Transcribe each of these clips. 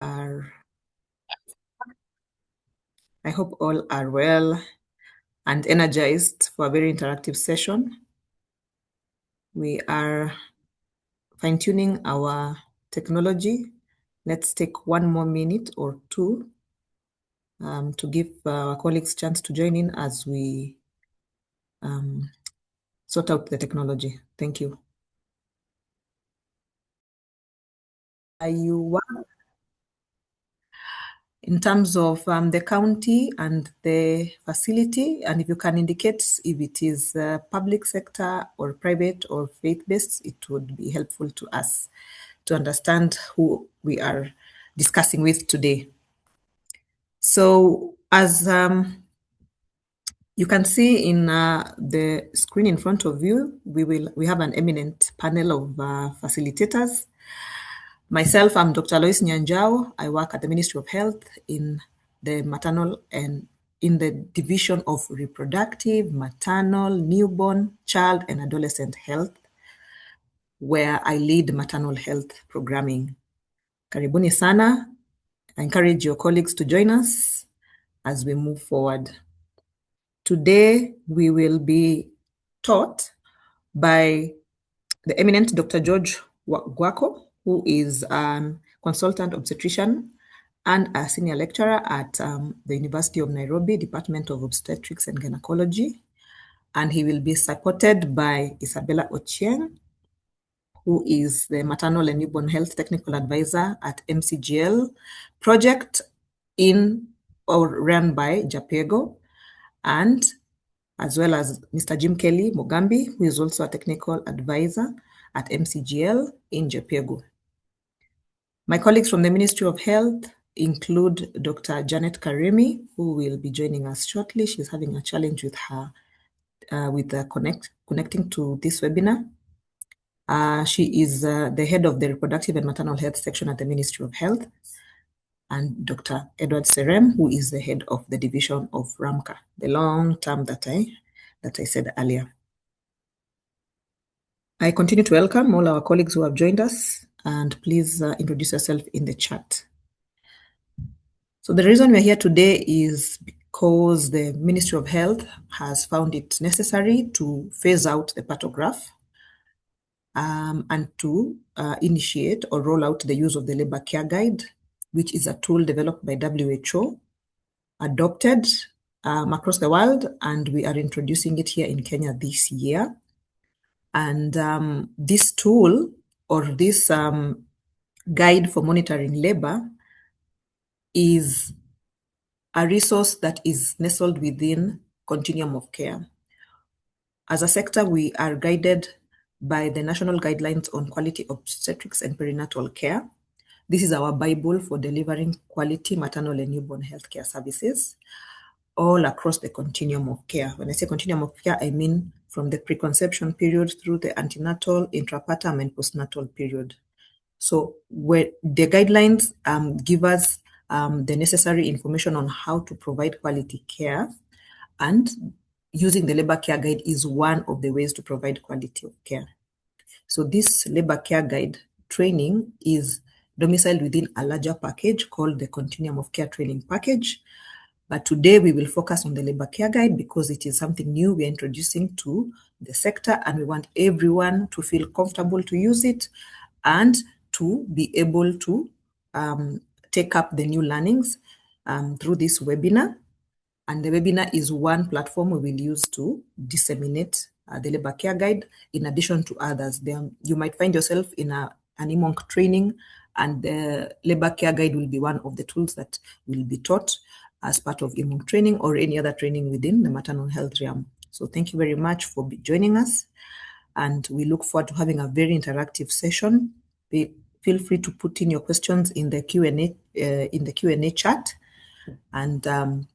I hope all are well and energized for a very interactive session. We are fine-tuning our technology. Let's take 1 more minute or 2 to give our colleagues a chance to join in as we sort out the technology. Thank you. Are you in terms of the county and the facility, and if you can indicate if it is public sector or private or faith-based, it would be helpful to us to understand who we are discussing with today. So as you can see in the screen in front of you, we have an eminent panel of facilitators. Myself, I'm Dr. Lois Nyanjao. I work at the Ministry of Health in the maternal and in the division of reproductive, maternal, newborn, child, and adolescent health, where I lead maternal health programming. Karibuni sana. I encourage your colleagues to join us as we move forward. Today, we will be taught by the eminent Dr. George Gwako, who is a consultant obstetrician and a senior lecturer at the University of Nairobi, Department of Obstetrics and Gynecology. And he will be supported by Isabella Ochieng, who is the Maternal and Newborn Health Technical Advisor at MCGL project in or run by JAPEGO, and as well as Mr. Jim Kelly Mugambi, who is also a technical advisor at MCGL in JAPEGO. My colleagues from the Ministry of Health include Dr. Janet Karemi, who will be joining us shortly. She's having a challenge with her connecting to this webinar. She is the head of the Reproductive and Maternal Health section at the Ministry of Health, and Dr. Edward Serem, who is the head of the division of RAMCA, the long term that I said earlier. I continue to welcome all our colleagues who have joined us, and please introduce yourself in the chat. So the reason we're here today is because the Ministry of Health has found it necessary to phase out the pantograph and to initiate or roll out the use of the Labor Care Guide, which is a tool developed by WHO, adopted across the world, and we are introducing it here in Kenya this year. And this tool or this guide for monitoring labor is a resource that is nestled within continuum of care. As a sector, we are guided by the National Guidelines on Quality Obstetrics and Perinatal Care. This is our Bible for delivering quality maternal and newborn healthcare services all across the continuum of care. When I say continuum of care, I mean from the preconception period through the antenatal, intrapartum, and postnatal period. So where the guidelines give us the necessary information on how to provide quality care, and using the Labor Care Guide is one of the ways to provide quality of care. So this Labor Care Guide training is domiciled within a larger package called the Continuum of Care Training Package. But today we will focus on the Labor Care Guide because it is something new we are introducing to the sector, and we want everyone to feel comfortable to use it and to be able to take up the new learnings through this webinar. And the webinar is one platform we will use to disseminate the Labor Care Guide in addition to others. You might find yourself in an EMONC training, and the Labor Care Guide will be one of the tools that will be taught as part of EMONC training or any other training within the maternal health realm. So thank you very much for joining us, and we look forward to having a very interactive session. Feel free to put in your questions in the Q&A chat, and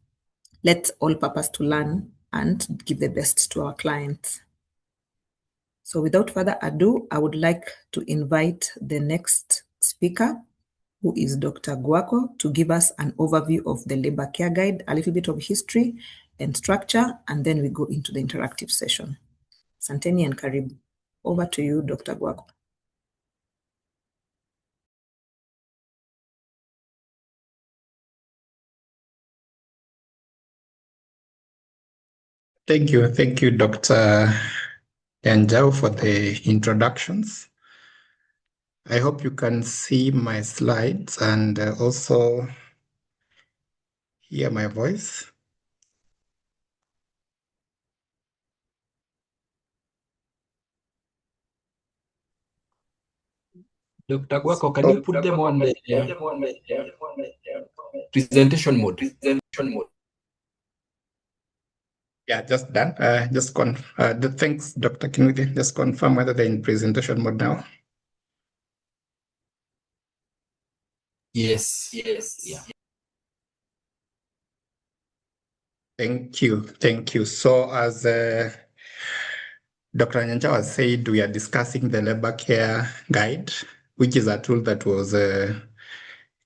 let's all purpose to learn and give the best to our clients. So without further ado, I would like to invite the next speaker, who is Dr. Gwako, to give us an overview of the Labor Care Guide, a little bit of history and structure, and then we go into the interactive session. Santeni and Karibu. Over to you, Dr. Gwako. Thank you, Dr. Yanjao, for the introductions. I hope you can see my slides and also hear my voice. Dr. Guako, can you put them on the presentation mode? Yeah, just done. Thanks, Dr. Kinuthi. Just confirm whether they're in presentation mode now. Yes. Yeah. Thank you. So as Dr. Nyancha has said, we are discussing the labor care guide, which is a tool that was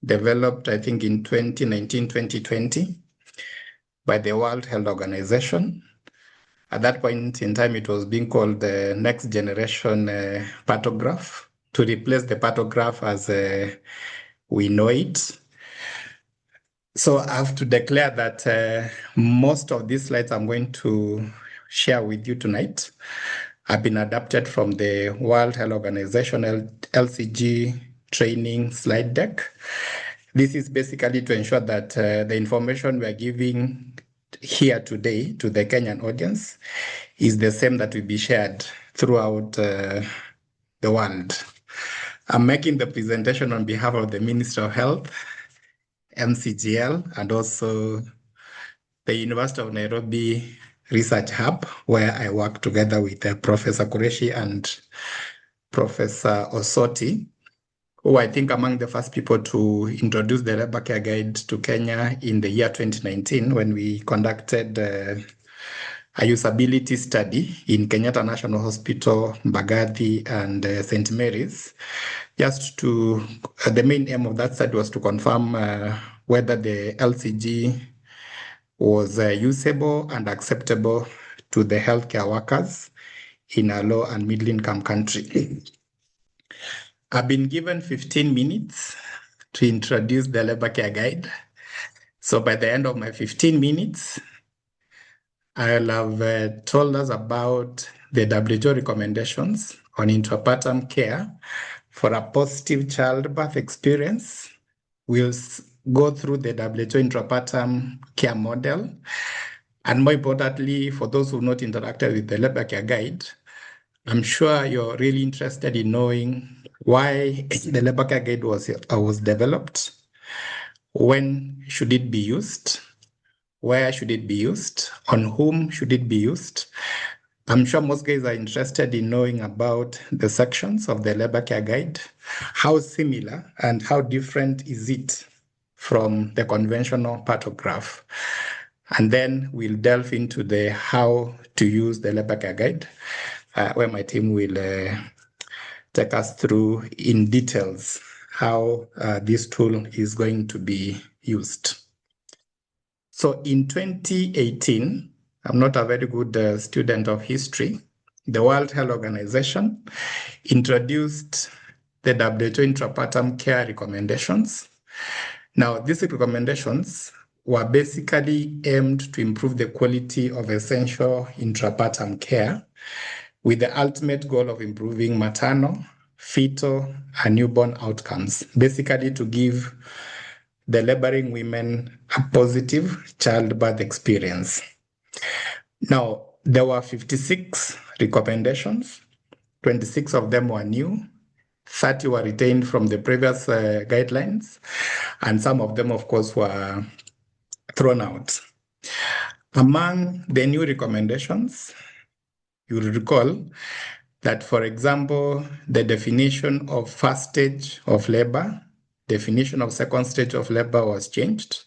developed, I think, in 2019, 2020 by the World Health Organization. At that point in time, it was being called the next generation pantograph to replace the pantograph as we know it. So I have to declare that most of these slides I'm going to share with you tonight have been adapted from the World Health Organization LCG training slide deck. This is basically to ensure that the information we are giving here today to the Kenyan audience is the same that will be shared throughout the world. I'm making the presentation on behalf of the Ministry of Health, MCGL, and also the University of Nairobi Research Hub, where I work together with Professor Qureshi and Professor Osoti, who I think among the first people to introduce the labor care guide to Kenya in the year 2019 when we conducted a usability study in Kenyatta National Hospital, Mbagathi, and St. Mary's. The main aim of that study was to confirm whether the LCG was usable and acceptable to the healthcare workers in a low and middle income country. I've been given 15 minutes to introduce the labor care guide. So by the end of my 15 minutes, I'll have told us about the WHO recommendations on intrapartum care for a positive childbirth experience. We'll go through the WHO intrapartum care model. And more importantly, for those who've not interacted with the labor care guide, I'm sure you're really interested in knowing why the labor care guide was developed, when should it be used, where should it be used, on whom should it be used. I'm sure most guys are interested in knowing about the sections of the labor care guide, how similar and how different is it from the conventional pantograph. And then we'll delve into the how to use the labor care guide, where my team will take us through in details how this tool is going to be used. So in 2018, I'm not a very good student of history, the World Health Organization introduced the WHO intrapartum care recommendations. Now, these recommendations were basically aimed to improve the quality of essential intrapartum care with the ultimate goal of improving maternal, fetal, and newborn outcomes, basically to give the laboring women a positive childbirth experience. Now, there were 56 recommendations. 26 of them were new. 30 were retained from the previous guidelines, and some of them, of course, were thrown out. Among the new recommendations, you'll recall that, for example, the definition of first stage of labor, definition of second stage of labor was changed.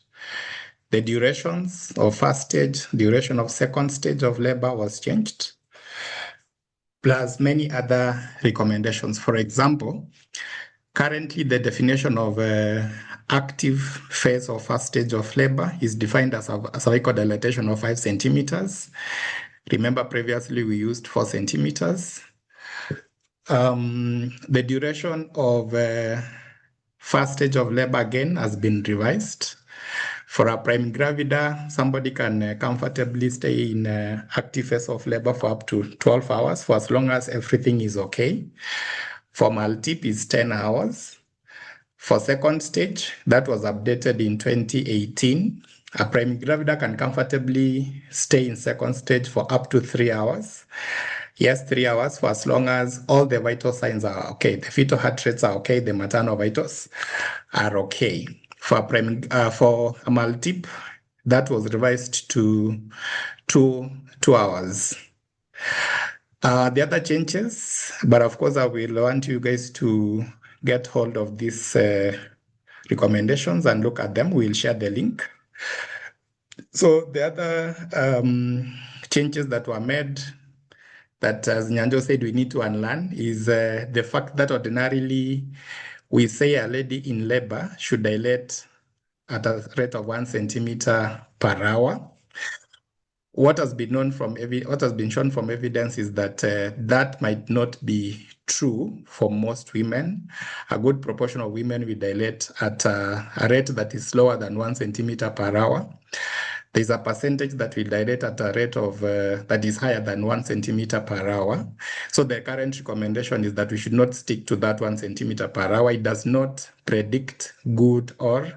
The durations of first stage, duration of second stage of labor was changed, plus many other recommendations. For example, currently the definition of active phase or first stage of labor is defined as a cervical dilatation of 5 centimeters. Remember previously we used 4 centimeters. The duration of first stage of labor again has been revised For a prime gravida, somebody can comfortably stay in active phase of labor for up to 12 hours for as long as everything is okay. For multip is 10 hours. For second stage, that was updated in 2018. A prime gravida can comfortably stay in second stage for up to 3 hours. Yes, 3 hours for as long as all the vital signs are okay. The fetal heart rates are okay. The maternal vitals are okay. For a multip, that was revised to 2 hours. The other changes, but of course, I will want you guys to get hold of these recommendations and look at them. We'll share the link. So the other changes that were made that, as Nyanjo said, we need to unlearn is the fact that ordinarily we say a lady in labor should dilate at a rate of 1 centimeter per hour. What has been shown from evidence is that that might not be true for most women. A good proportion of women will dilate at a rate that is slower than 1 centimeter per hour. There's a percentage that will dilate at a rate of that is higher than 1 centimeter per hour. So the current recommendation is that we should not stick to that 1 centimeter per hour. It does not predict good or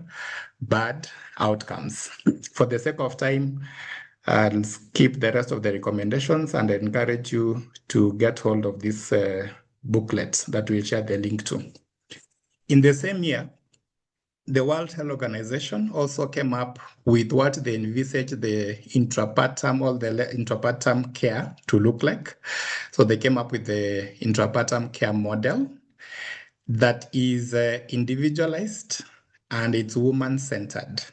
bad outcomes. For the sake of time, I'll skip the rest of the recommendations and encourage you to get hold of this booklet that we'll share the link to. In the same year, the World Health Organization also came up with what they envisaged the intrapartum or the intrapartum care to look like. So they came up with the intrapartum care model that is individualized and it's woman-centered.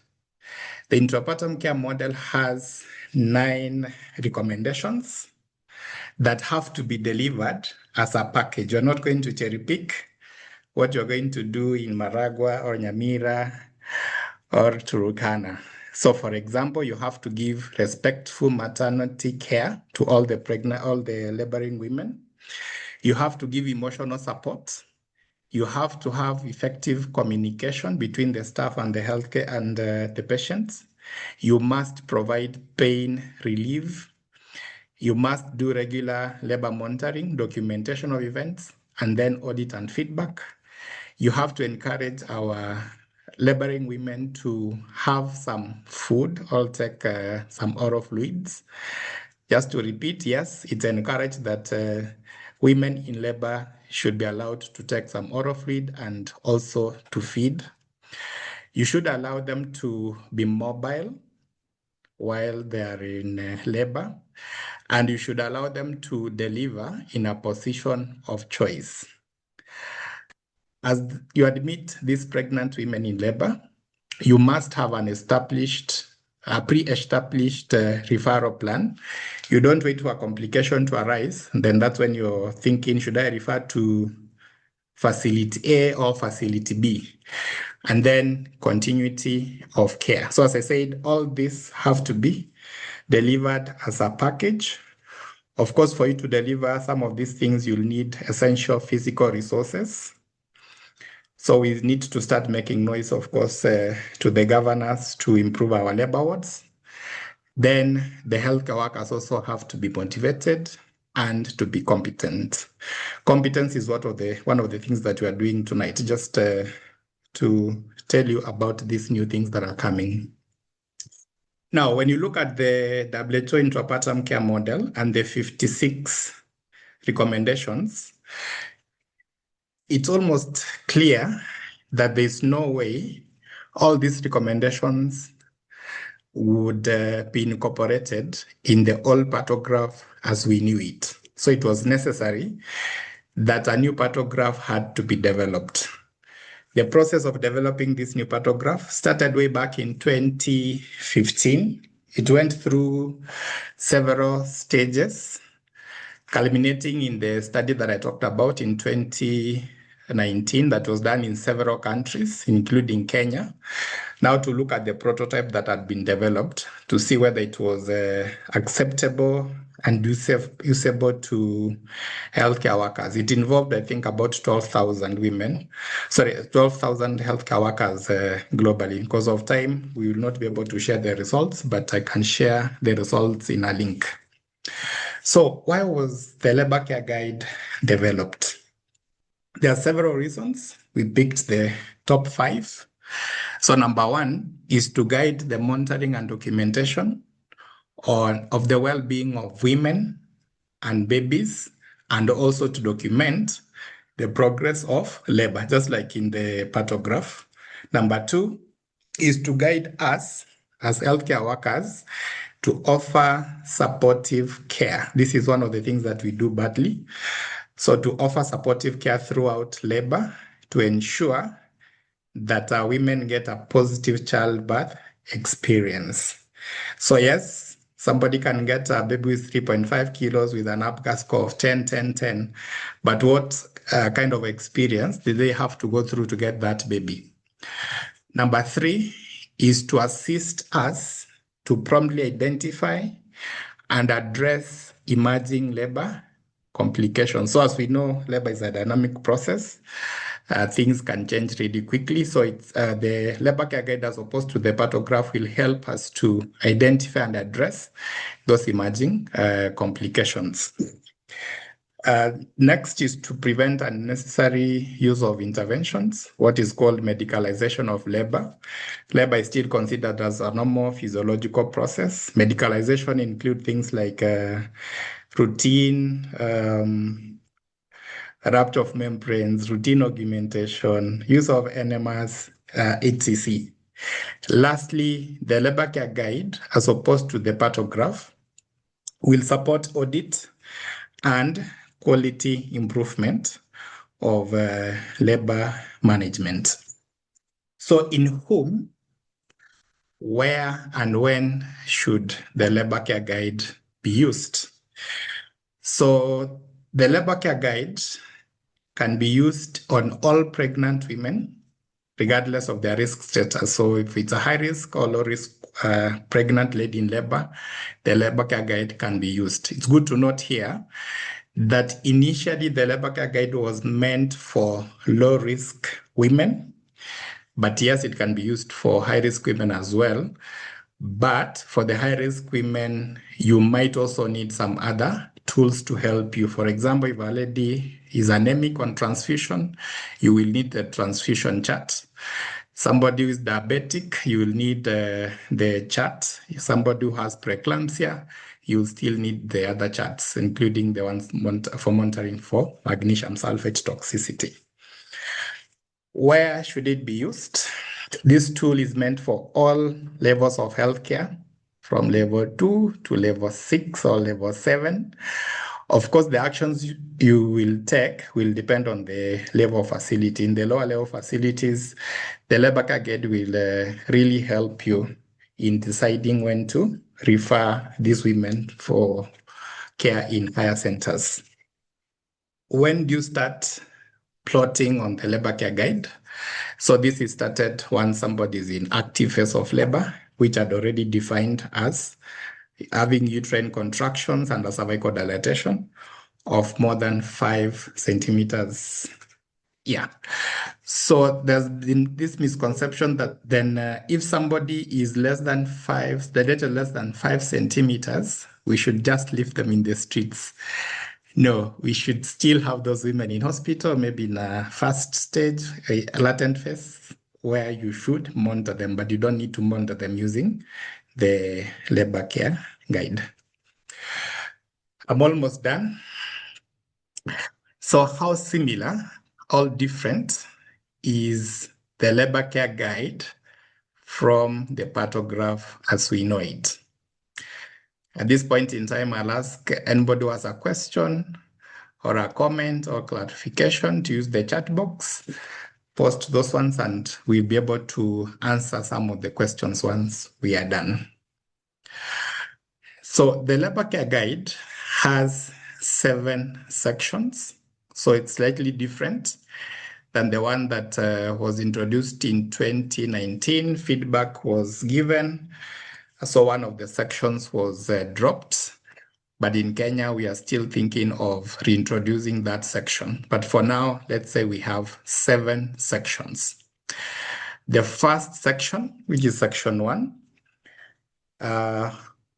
The intrapartum care model has 9 recommendations that have to be delivered as a package. You're not going to cherry pick what you're going to do in Maragua or Nyamira or Turkana. So for example, you have to give respectful maternity care to all the laboring women. You have to give emotional support. You have to have effective communication between the staff and the healthcare and the patients. You must provide pain relief. You must do regular labor monitoring, documentation of events, and then audit and feedback. You have to encourage our laboring women to have some food or take some oral fluids. Just to repeat, yes, it's encouraged that women in labor should be allowed to take some oral fluid and also to feed. You should allow them to be mobile while they are in labor, and you should allow them to deliver in a position of choice. As you admit these pregnant women in labor, you must have an pre-established referral plan. You don't wait for a complication to arise. Then that's when you're thinking, should I refer to facility A or facility B? And then continuity of care. So as I said, all these have to be delivered as a package. Of course, for you to deliver some of these things, you'll need essential physical resources. So we need to start making noise, of course, to the governors to improve our labor wards. Then the healthcare workers also have to be motivated and to be competent. Competence is one of the things that we are doing tonight, just to tell you about these new things that are coming. Now, when you look at the WHO intrapartum care model and the 56 recommendations, it's almost clear that there's no way all these recommendations would be incorporated in the old pathograph as we knew it. So it was necessary that a new pathograph had to be developed. The process of developing this new pathograph started way back in 2015. It went through several stages, culminating in the study that I talked about in 2019 that was done in several countries, including Kenya. now to look at the prototype that had been developed to see whether it was acceptable and usable to healthcare workers. It involved, I think, about 12,000 healthcare workers globally. Because of time, we will not be able to share the results, but I can share the results in a link. So why was the labor care guide developed? There are several reasons. We picked the top 5. So number 1 is to guide the monitoring and documentation of the well-being of women and babies, and also to document the progress of labor, just like in the pathograph. Number 2 is to guide us as healthcare workers to offer supportive care. This is one of the things that we do badly. So to offer supportive care throughout labor to ensure that our women get a positive childbirth experience. So yes, somebody can get a baby with 3.5 kilos with an APGAR score of 10, 10, 10. But what kind of experience did they have to go through to get that baby? Number 3 is to assist us to promptly identify and address emerging labor complications. So as we know, labor is a dynamic process. Things can change really quickly. So it's the labor care guide, as opposed to the pathograph, will help us to identify and address those emerging complications. Next is to prevent unnecessary use of interventions, what is called medicalization of labor. Labor is still considered as a normal physiological process. Medicalization includes things like routine rupture of membranes, routine augmentation, use of enemas, etc. Lastly, the labor care guide, as opposed to the pathograph, will support audit and quality improvement of labor management. So in whom, where, and when should the labor care guide be used? So the labor care guide can be used on all pregnant women, regardless of their risk status. So if it's a high risk or low risk pregnant lady in labor, the labor care guide can be used. It's good to note here that initially the labor care guide was meant for low risk women, but yes, it can be used for high risk women as well. But for the high risk women, you might also need some other tools to help you. For example, if a lady is anemic on transfusion, you will need the transfusion chart. Somebody who is diabetic, you will need the chart. Somebody who has preeclampsia, you will still need the other charts, including the ones for monitoring for magnesium sulfate toxicity. Where should it be used? This tool is meant for all levels of healthcare, from level 2 to level 6 or level 7. Of course, the actions you will take will depend on the level of facility. In the lower level facilities, the labor care guide will really help you in deciding when to refer these women for care in higher centers. When do you start plotting on the labor care guide? So this is started once somebody is in active phase of labor, which had already defined as having uterine contractions and a cervical dilatation of more than 5 centimeters. Yeah. So there's been this misconception that then if somebody is dilated less than 5 centimeters, we should just leave them in the streets. No, we should still have those women in hospital, maybe in a first stage, a latent phase, where you should monitor them, but you don't need to monitor them using the labor care guide. I'm almost done. So how similar, all different, is the labor care guide from the pathograph as we know it? At this point in time, I'll ask anybody who has a question or a comment or clarification to use the chat box. Post those ones and we'll be able to answer some of the questions once we are done. So the labor care guide has 7 sections, so it's slightly different than the one that was introduced in 2019. Feedback was given. So one of the sections was dropped. But in Kenya, we are still thinking of reintroducing that section. But for now, let's say we have 7 sections. The first section, which is section 1,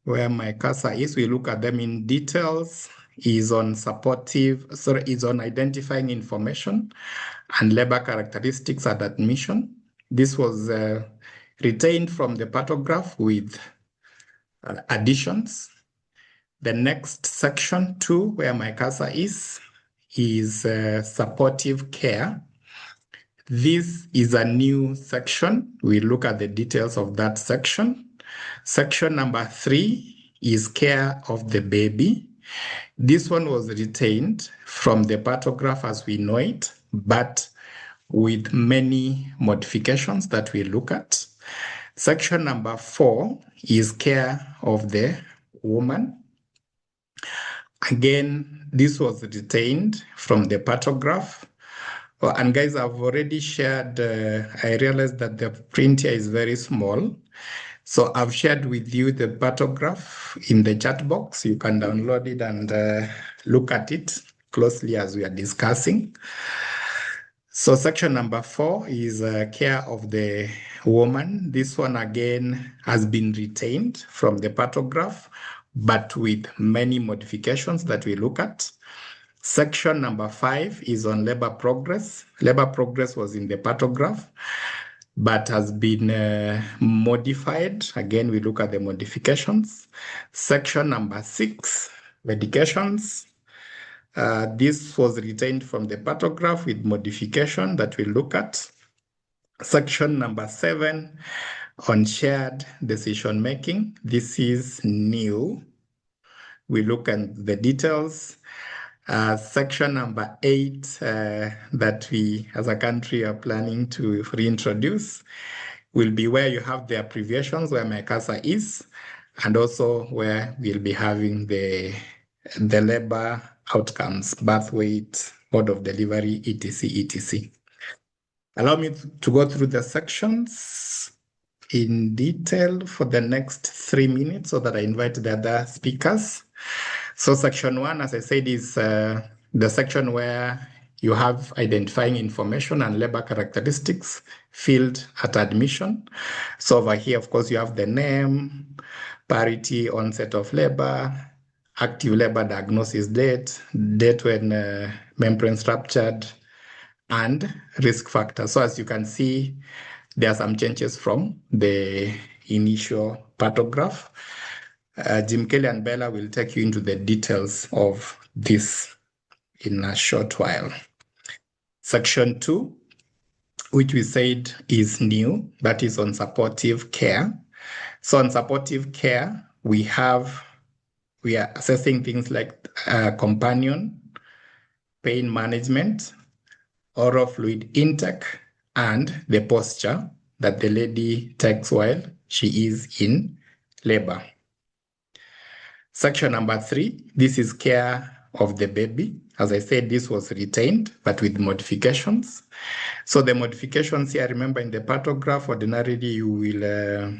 where my cursor is, we look at them in details, is on identifying information and labor characteristics at admission. This was retained from the paragraph with additions. The next section 2, where my cursor is supportive care. This is a new section. We look at the details of that section. Section number 3 is care of the baby. This one was retained from the paragraph as we know it, but with many modifications that we look at. Section number 4 is care of the woman. Again, this was retained from the paragraph. And guys, I've already shared, I realized that the print here is very small. So I've shared with you the paragraph in the chat box. You can download it and look at it closely as we are discussing. So section number 4 is care of the woman. This one again has been retained from the paragraph, but with many modifications that we look at. Section number 5 is on labor progress. Labor progress was in the paragraph, but has been modified. Again, we look at the modifications. Section number 6, medications. This was retained from the paragraph with modification that we look at. Section number 7 on shared decision making. This is new. We look at the details. Section number 8 that we as a country are planning to reintroduce will be where you have the abbreviations, where my cursor is, and also where we'll be having the labor outcomes, birth weight, mode of delivery, etc., etc. Allow me to go through the sections in detail for the next 3 minutes so that I invite the other speakers. So section 1, as I said, is the section where you have identifying information and labor characteristics field at admission. So over here, of course, you have the name, parity, onset of labor, active labor diagnosis date when membranes ruptured, and risk factors. So as you can see, there are some changes from the initial paragraph. Jim Kelly and Bella will take you into the details of this in a short while. Section 2, which we said is new, that is on supportive care. So on supportive care, we are assessing things like companion, pain management, oral fluid intake, and the posture that the lady takes while she is in labor. Section number 3, this is care of the baby. As I said, this was retained, but with modifications. So the modifications here, remember in the paragraph, ordinarily you will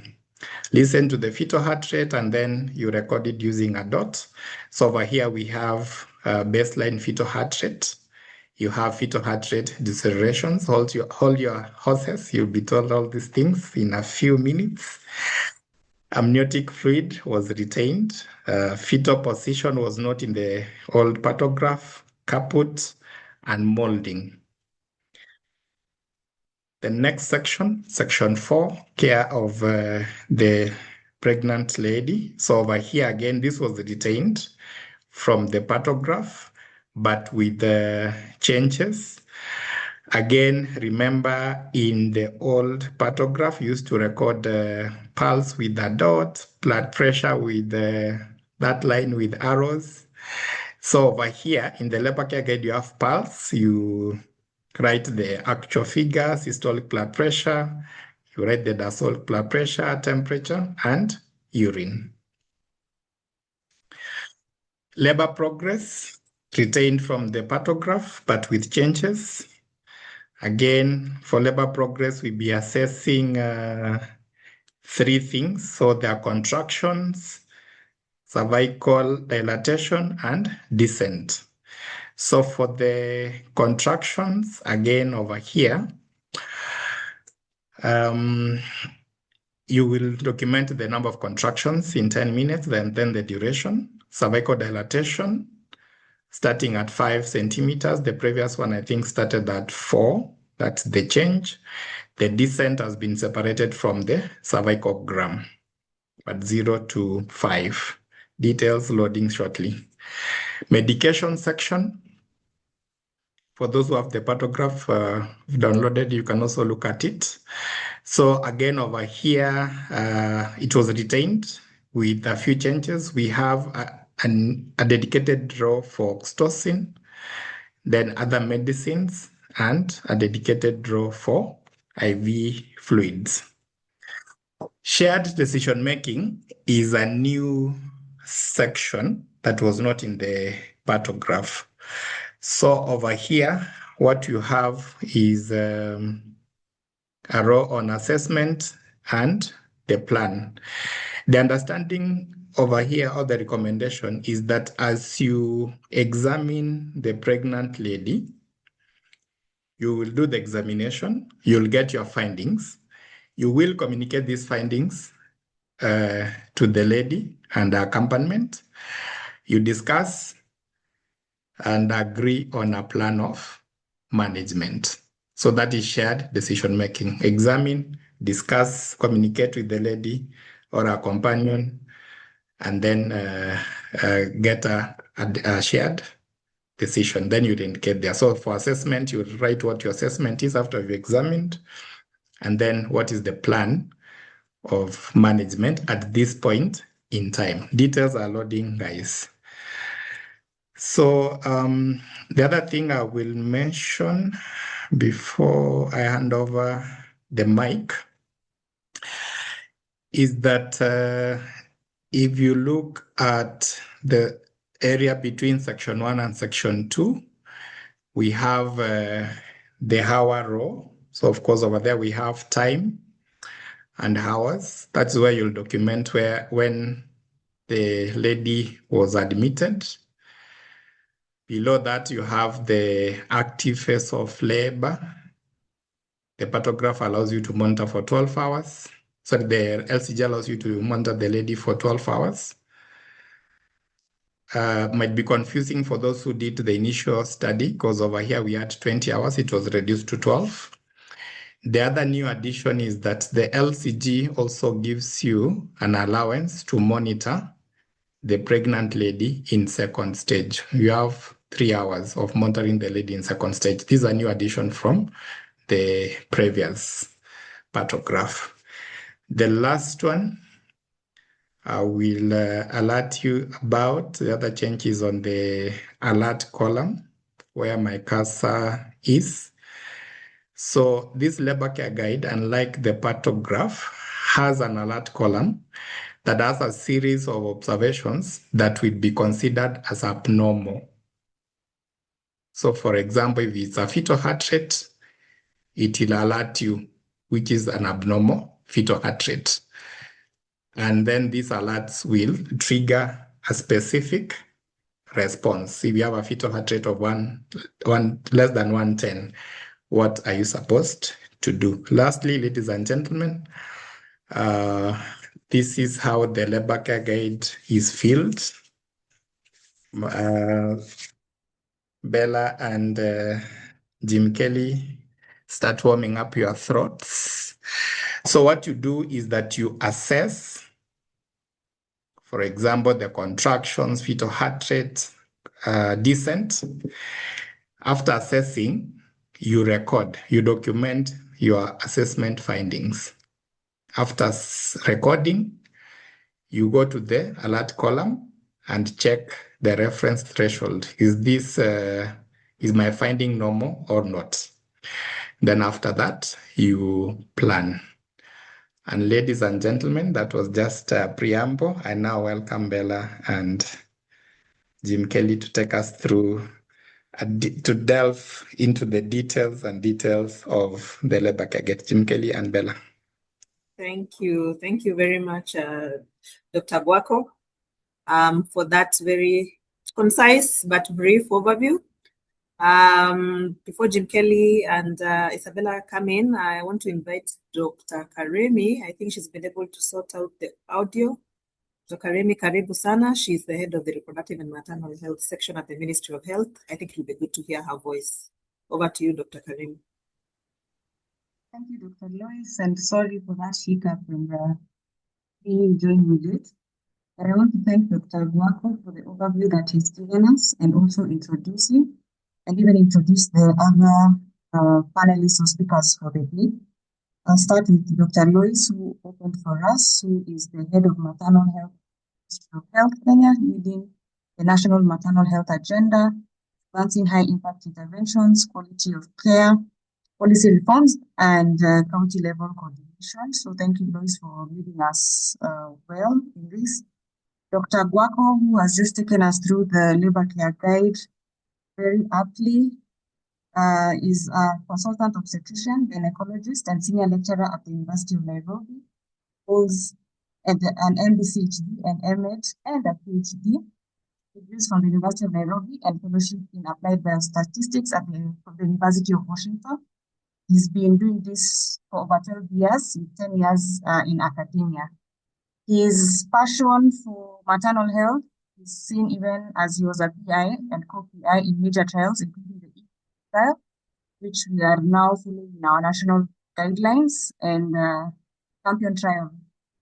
listen to the fetal heart rate and then you record it using a dot. So over here we have baseline fetal heart rate. You have fetal heart rate decelerations. Hold your horses. You'll be told all these things in a few minutes. Amniotic fluid was retained. Fetal position was not in the old paragraph. Caput and molding. The next section, section 4, care of the pregnant lady. So over here again, this was retained from the paragraph, but with the changes. Again, remember in the old paragraph, used to record pulse with a dot, blood pressure with that line with arrows. So over here in the labor care guide, you have pulse. You write the actual figure, systolic blood pressure. You write the diastolic blood pressure, temperature, and urine. Labor progress retained from the paragraph, but with changes. Again, for labor progress, we'll be assessing 3 things. So there are contractions, cervical dilatation, and descent. So for the contractions, again over here, you will document the number of contractions in 10 minutes, then the duration. Cervical dilatation, starting at 5 centimeters. The previous one, I think, started at 4. That's the change. The descent has been separated from the cervicogram at 0 to 5. Details loading shortly. Medication section. For those who have the pantograph downloaded, you can also look at it. So again, over here, it was retained with a few changes. We have a dedicated drawer for oxytocin, then other medicines, and a dedicated drawer for IV fluids. Shared decision making is a new section that was not in the pantograph. So over here, what you have is a row on assessment and the plan. The understanding over here, or the recommendation, is that as you examine the pregnant lady, you will do the examination, you'll get your findings, you will communicate these findings to the lady and the accompaniment. You discuss and agree on a plan of management. So that is shared decision making. Examine, discuss, communicate with the lady or a companion, and then get a shared decision. Then you indicate there. So for assessment, you write what your assessment is after you've examined, and then what is the plan of management at this point in time. Details are loading, guys. So the other thing I will mention before I hand over the mic is that if you look at the area between section 1 and section 2, we have the hour row. So of course over there we have time and hours. That's where you'll document when the lady was admitted. Below that, you have the active phase of labor. The pantograph allows you to monitor for 12 hours. So the LCG allows you to monitor the lady for 12 hours. Might be confusing for those who did the initial study, because over here we had 20 hours, it was reduced to 12. The other new addition is that the LCG also gives you an allowance to monitor the pregnant lady in second stage. You have 3 hours of monitoring the lady in second stage. This is a new addition from the previous pantograph. The last one I will alert you about. The other change is on the alert column where my cursor is. So this labor care guide, unlike the pantograph, has an alert column that has a series of observations that will be considered as abnormal. So for example, if it's a fetal heart rate, it will alert you, which is an abnormal fetal heart rate. And then these alerts will trigger a specific response. If you have a fetal heart rate of one less than 110, what are you supposed to do? Lastly, ladies and gentlemen, this is how the labor care guide is filled. Bella and Jim Kelly, start warming up your throats. So what you do is that you assess, for example, the contractions, fetal heart rate, descent. After assessing, you record, you document your assessment findings. After recording, you go to the alert column and check the reference threshold. Is my finding normal or not? Then after that, you plan. And ladies and gentlemen, that was just a preamble. I now welcome Bella and Jim Kelly to take us through to delve into the details of the labor care guide. Jim Kelly and Bella. Thank you. Thank you very much, Dr. Guaco, for that very concise but brief overview. Before Jim Kelly and Isabella come in, I want to invite Dr. Karemi. I think she's been able to sort out the audio. Dr. Karemi, karibu sana. She's the head of the Reproductive and Maternal Health section at the Ministry of Health. I think it will be good to hear her voice. Over to you, Dr. Karemi. Thank you, Dr. Lois, and sorry for that hiccup and being joining late. I want to thank Dr. Guaco for the overview that he's given us and also introducing and even introduce the other panelists or speakers for the day. I'll start with Dr. Lois, who opened for us, who is the head of maternal health, Ministry of Health Kenya, leading the National Maternal Health Agenda, advancing high impact interventions, quality of care, policy reforms, and county level coordination. So thank you, Lois, for leading us well in this. Dr. Guaco, who has just taken us through the labor care guide very aptly, is a consultant obstetrician, gynecologist, and senior lecturer at the University of Nairobi, holds an MBCHD, an MEd, and a PhD, degrees from the University of Nairobi, and fellowship in applied biostatistics from the University of Washington. He's been doing this for over 12 years, 10 years in academia. His passion for maternal health is seen even as he was a PI and co-PI in major trials, including the trial, which we are now following in our national guidelines, and champion trial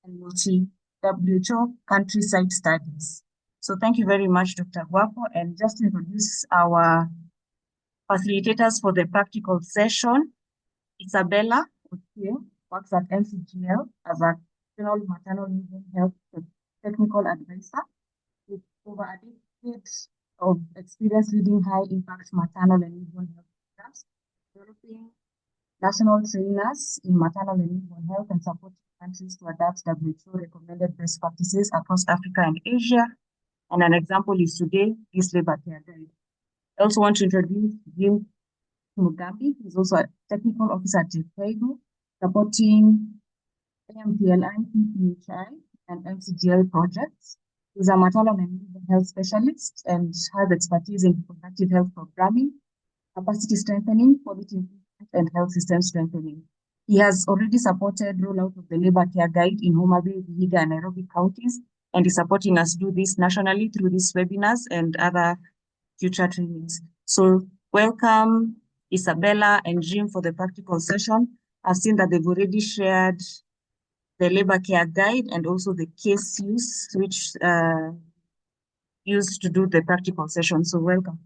and multi-WHO countryside studies. So thank you very much, Dr. Guaco. And just to introduce our facilitators for the practical session, Isabella works at MCGL as a general maternal newborn health technical advisor with over a decade of experience leading high-impact maternal and newborn health programs, developing national trainers in maternal and newborn health, and supporting countries to adapt WHO-recommended best practices across Africa and Asia. And an example is today, this labor care guide. I also want to introduce Jim Mugambi. He's also a technical officer at JPEGO, supporting AMPLI, PPHI, and MCGL projects. He's a maternal and newborn health specialist and has expertise in reproductive health programming, capacity strengthening, quality improvement, and health system strengthening. He has already supported rollout of the labor care guide in Homa Bay, Vihiga, and Nairobi counties, and is supporting us do this nationally through these webinars and other future trainings. So welcome, Isabella and Jim, for the practical session. I've seen that they've already shared the labor care guide and also the case use, which used to do the practical session. So welcome.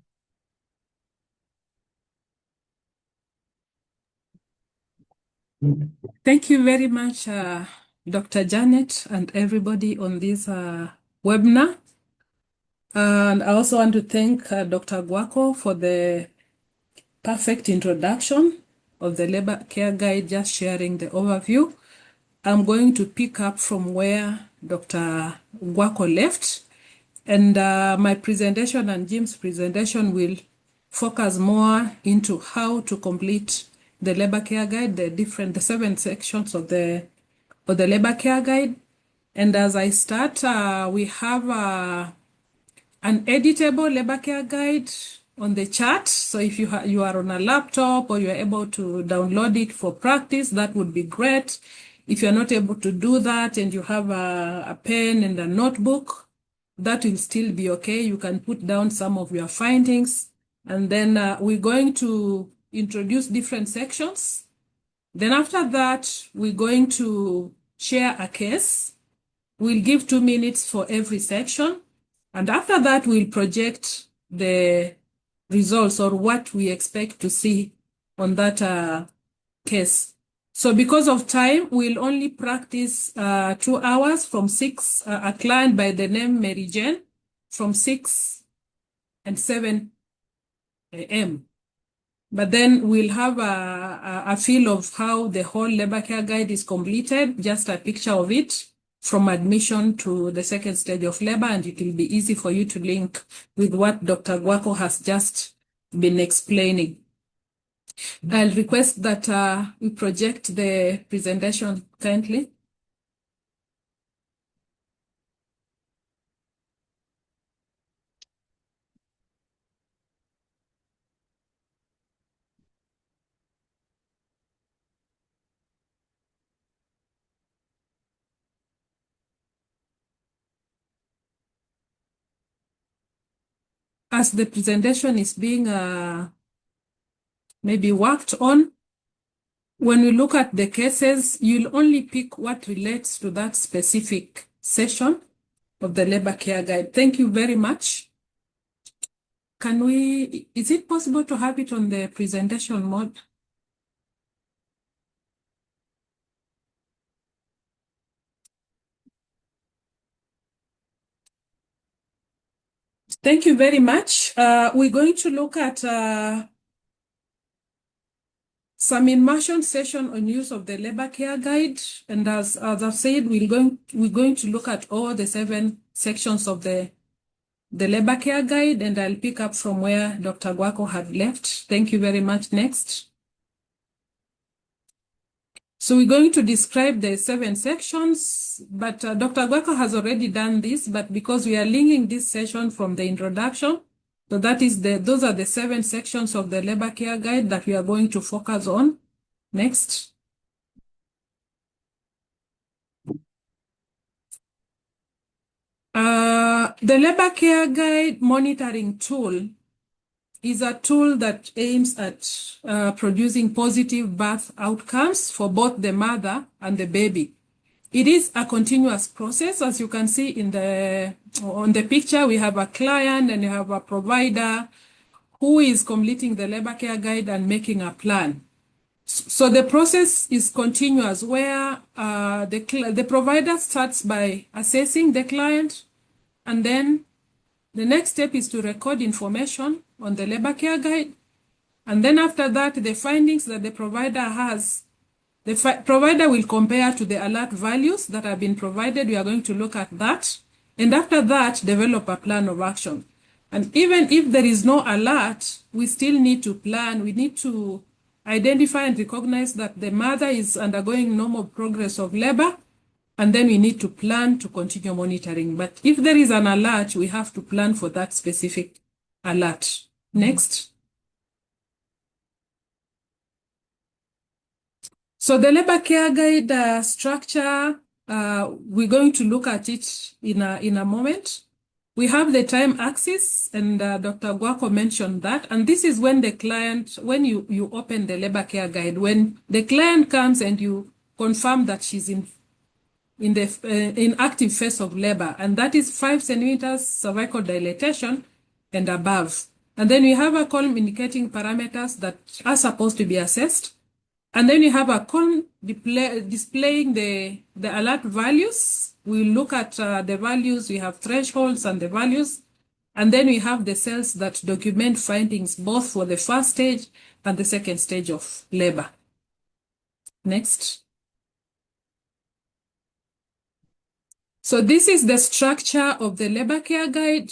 Thank you very much, Dr. Janet, and everybody on this webinar. And I also want to thank Dr. Guaco for the perfect introduction of the labor care guide, just sharing the overview. I'm going to pick up from where Dr. Guaco left, and my presentation and Jim's presentation will focus more into how to complete the labor care guide, the 7 sections of the labor care guide. And as I start, we have an editable labor care guide on the chat. So if you are on a laptop or you are able to download it for practice, that would be great. If you're not able to do that and you have a pen and a notebook, that will still be okay. You can put down some of your findings, and then we're going to introduce different sections. Then after that, we're going to share a case. We'll give 2 minutes for every section. And after that, we'll project the results or what we expect to see on that case. So because of time, we'll only practice 2 hours from 6, a client by the name Mary Jane, from 6 and 7 a.m. But then we'll have a feel of how the whole labor care guide is completed, just a picture of it from admission to the 2nd stage of labor, and it will be easy for you to link with what Dr. Guaco has just been explaining. I'll request that we project the presentation kindly. As the presentation is being maybe worked on, when we look at the cases, you'll only pick what relates to that specific session of the labor care guide. Thank you very much. Is it possible to have it on the presentation mode? Thank you very much. We're going to look at some immersion session on use of the labor care guide. And as I've said, we're going to look at all the 7 sections of the labor care guide, and I'll pick up from where Dr. Gwako had left. Thank you very much. Next. So we're going to describe the 7 sections, but Dr. Gwako has already done this, but because we are linking this session from the introduction, so those are the 7 sections of the labor care guide that we are going to focus on. Next. The labor care guide monitoring tool is a tool that aims at producing positive birth outcomes for both the mother and the baby. It is a continuous process. As you can see on the picture, we have a client and you have a provider who is completing the labor care guide and making a plan. So the process is continuous, where the provider starts by assessing the client, and then the next step is to record information on the labor care guide. And then after that, the findings that the provider has, the provider will compare to the alert values that have been provided. We are going to look at that. And after that, develop a plan of action. And even if there is no alert, we still need to plan. We need to identify and recognize that the mother is undergoing normal progress of labor, and then we need to plan to continue monitoring. But if there is an alert, we have to plan for that specific alert. Next. So the labor care guide structure, we're going to look at it in a moment. We have the time axis, and Dr. Gwako mentioned that. And this is when the client, when you open the labor care guide, when the client comes and you confirm that she's in active phase of labor, and that is 5 centimeters cervical dilatation and above. And then we have a column indicating parameters that are supposed to be assessed. And then we have a column displaying the alert values. We look at the values, we have thresholds and the values. And then we have the cells that document findings both for the first stage and the second stage of labor. Next. So this is the structure of the labor care guide.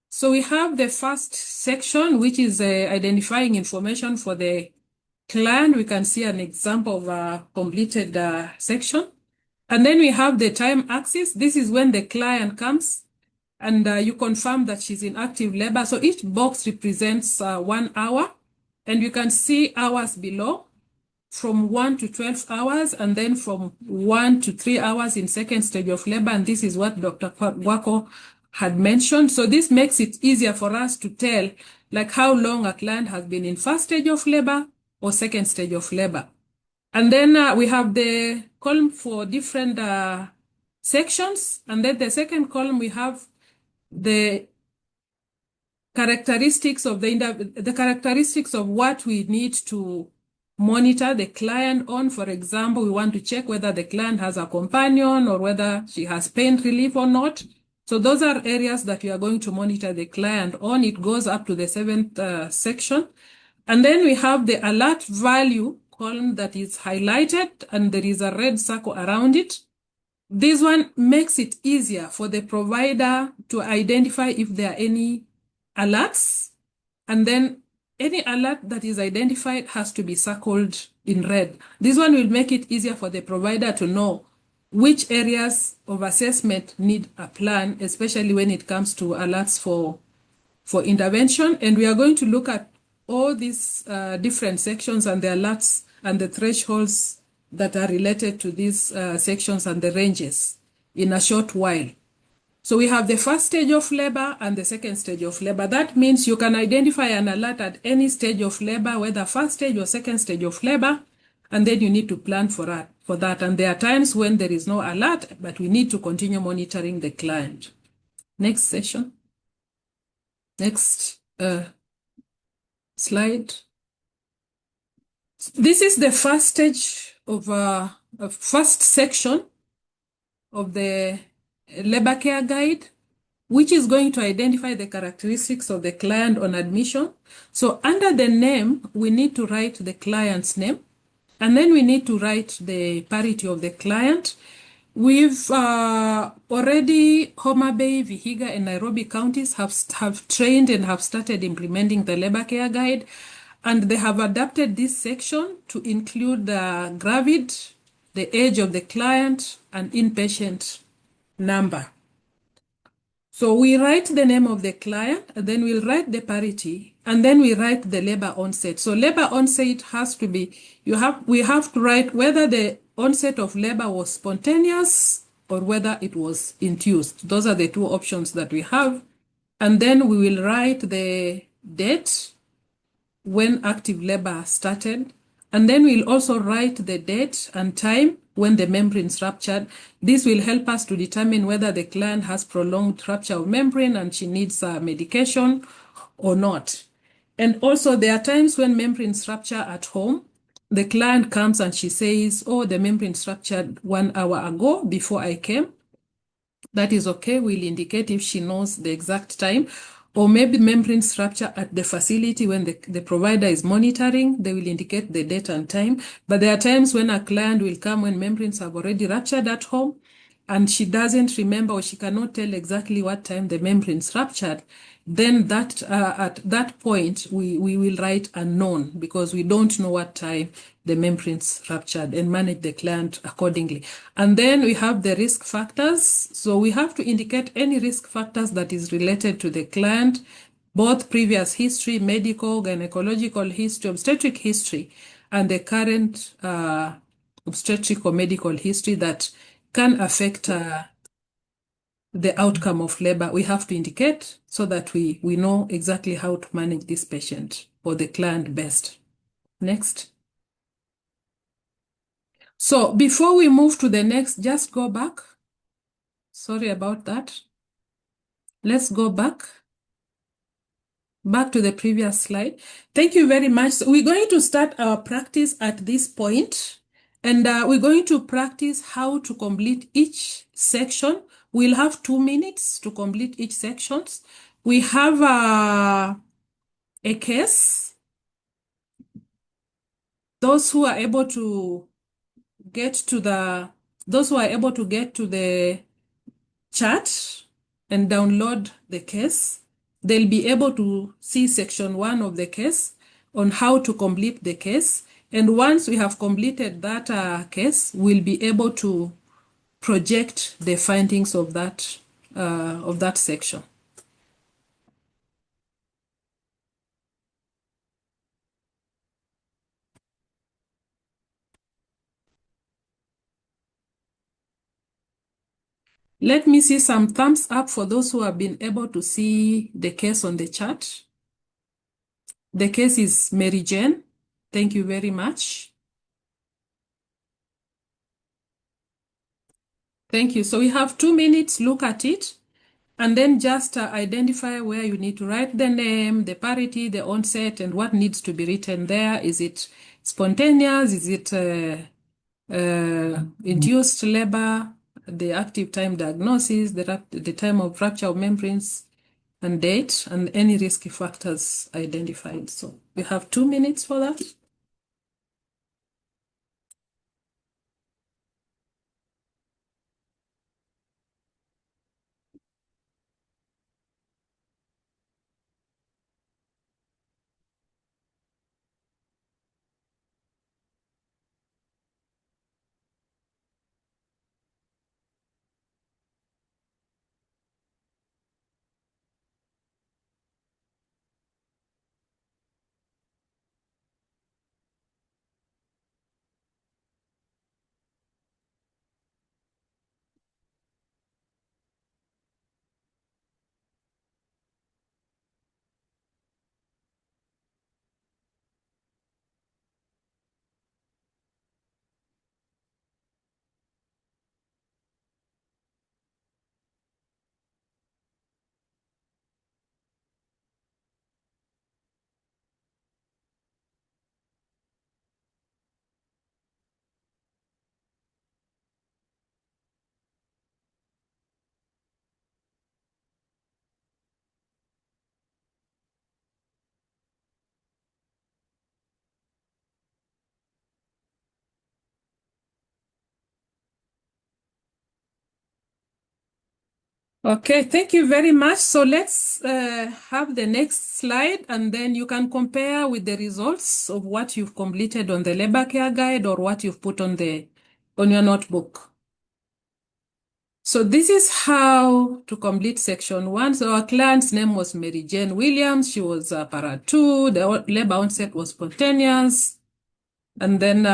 So we have the first section, which is identifying information for the client. We can see an example of a completed section. And then we have the time axis. This is when the client comes and you confirm that she's in active labor. So each box represents 1 hour, and you can see hours below, from 1 to 12 hours, and then from 1 to 3 hours in second stage of labor. And this is what Dr. Gwako had mentioned. So this makes it easier for us to tell like how long a client has been in first stage of labor or second stage of labor. And then we have the column for different sections. And then the second column, we have the characteristics of the characteristics of what we need to monitor the client on. For example, we want to check whether the client has a companion or whether she has pain relief or not. So those are areas that we are going to monitor the client on. It goes up to the 7th section. And then we have the alert value column that is highlighted, and there is a red circle around it. This one makes it easier for the provider to identify if there are any alerts. And then any alert that is identified has to be circled in red. This one will make it easier for the provider to know which areas of assessment need a plan, especially when it comes to alerts for intervention. And we are going to look at all these different sections and the alerts and the thresholds that are related to these sections and the ranges in a short while. So we have the first stage of labor and the second stage of labor. That means you can identify an alert at any stage of labor, whether first stage or second stage of labor, and then you need to plan for that. And there are times when there is no alert, but we need to continue monitoring the client. Next session. Next slide. This is the first stage of first section of the labor care guide, which is going to identify the characteristics of the client on admission. So under the name, we need to write the client's name, and then we need to write the parity of the client. We've already, Homa Bay, Vihiga, and Nairobi counties have trained and have started implementing the labor care guide, and they have adapted this section to include the gravid, the age of the client, and inpatient number. So we write the name of the client, and then we'll write the parity, and then we write the labor onset. So labor onset has to be, we have to write whether the onset of labor was spontaneous or whether it was induced. Those are the two options that we have. And then we will write the date when active labor started. And then we'll also write the date and time when the membranes ruptured. This will help us to determine whether the client has prolonged rupture of membrane and she needs medication or not. And also there are times when membranes rupture at home. The client comes and she says, oh, the membrane ruptured 1 hour ago before I came. That is okay. We'll indicate if she knows the exact time. Or maybe membrane rupture at the facility when the provider is monitoring, they will indicate the date and time. But there are times when a client will come when membranes have already ruptured at home and she doesn't remember or she cannot tell exactly what time the membranes ruptured. Then at that point, we will write unknown because we don't know what time the membranes ruptured and manage the client accordingly. And then we have the risk factors. So we have to indicate any risk factors that is related to the client, both previous history, medical, gynecological history, obstetric history, and the current obstetric or medical history that can affect the outcome of labor. We have to indicate so that we know exactly how to manage this patient or the client best. Next. So before we move to the next, just go back. Sorry about that. Let's go back to the previous slide. Thank you very much. So we're going to start our practice at this point, and we're going to practice how to complete each section. We'll have 2 minutes to complete each section. We have a case. Those who are able to get to the chat and download the case, they'll be able to see section 1 of the case on how to complete the case. And once we have completed that case, we'll be able to project the findings of that section. Let me see some thumbs up for those who have been able to see the case on the chat. The case is Mary Jane. Thank you very much. Thank you. So we have 2 minutes, look at it, and then just identify where you need to write the name, the parity, the onset, and what needs to be written there. Is it spontaneous? Is it induced labor? The active time diagnosis, the time of rupture of membranes, and date, and any risk factors identified. So we have 2 minutes for that. Okay, thank you very much. So let's have the next slide, and then you can compare with the results of what you've completed on the labor care guide or what you've put on your notebook. So this is how to complete section 1. So our client's name was Mary Jane Williams. She was para 2. The labor onset was spontaneous. And then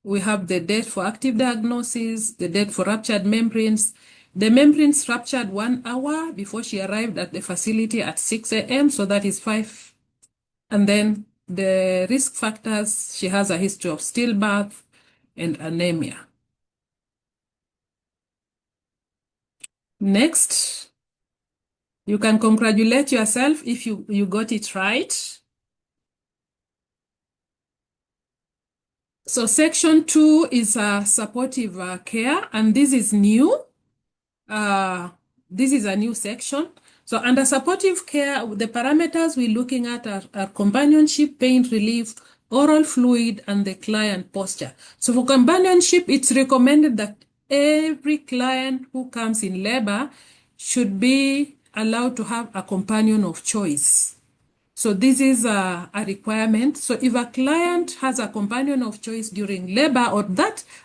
we have the date for active diagnosis, the date for ruptured membranes. The membranes ruptured 1 hour before she arrived at the facility at 6 a.m. So that is 5. And then the risk factors, she has a history of stillbirth and anemia. Next, you can congratulate yourself if you got it right. So section 2 is supportive care, and this is new. This is a new section. So under supportive care, the parameters we're looking at are companionship, pain relief, oral fluid, and the client posture. So for companionship, it's recommended that every client who comes in labor should be allowed to have a companion of choice. So this is a requirement. So if a client has a companion of choice during labor or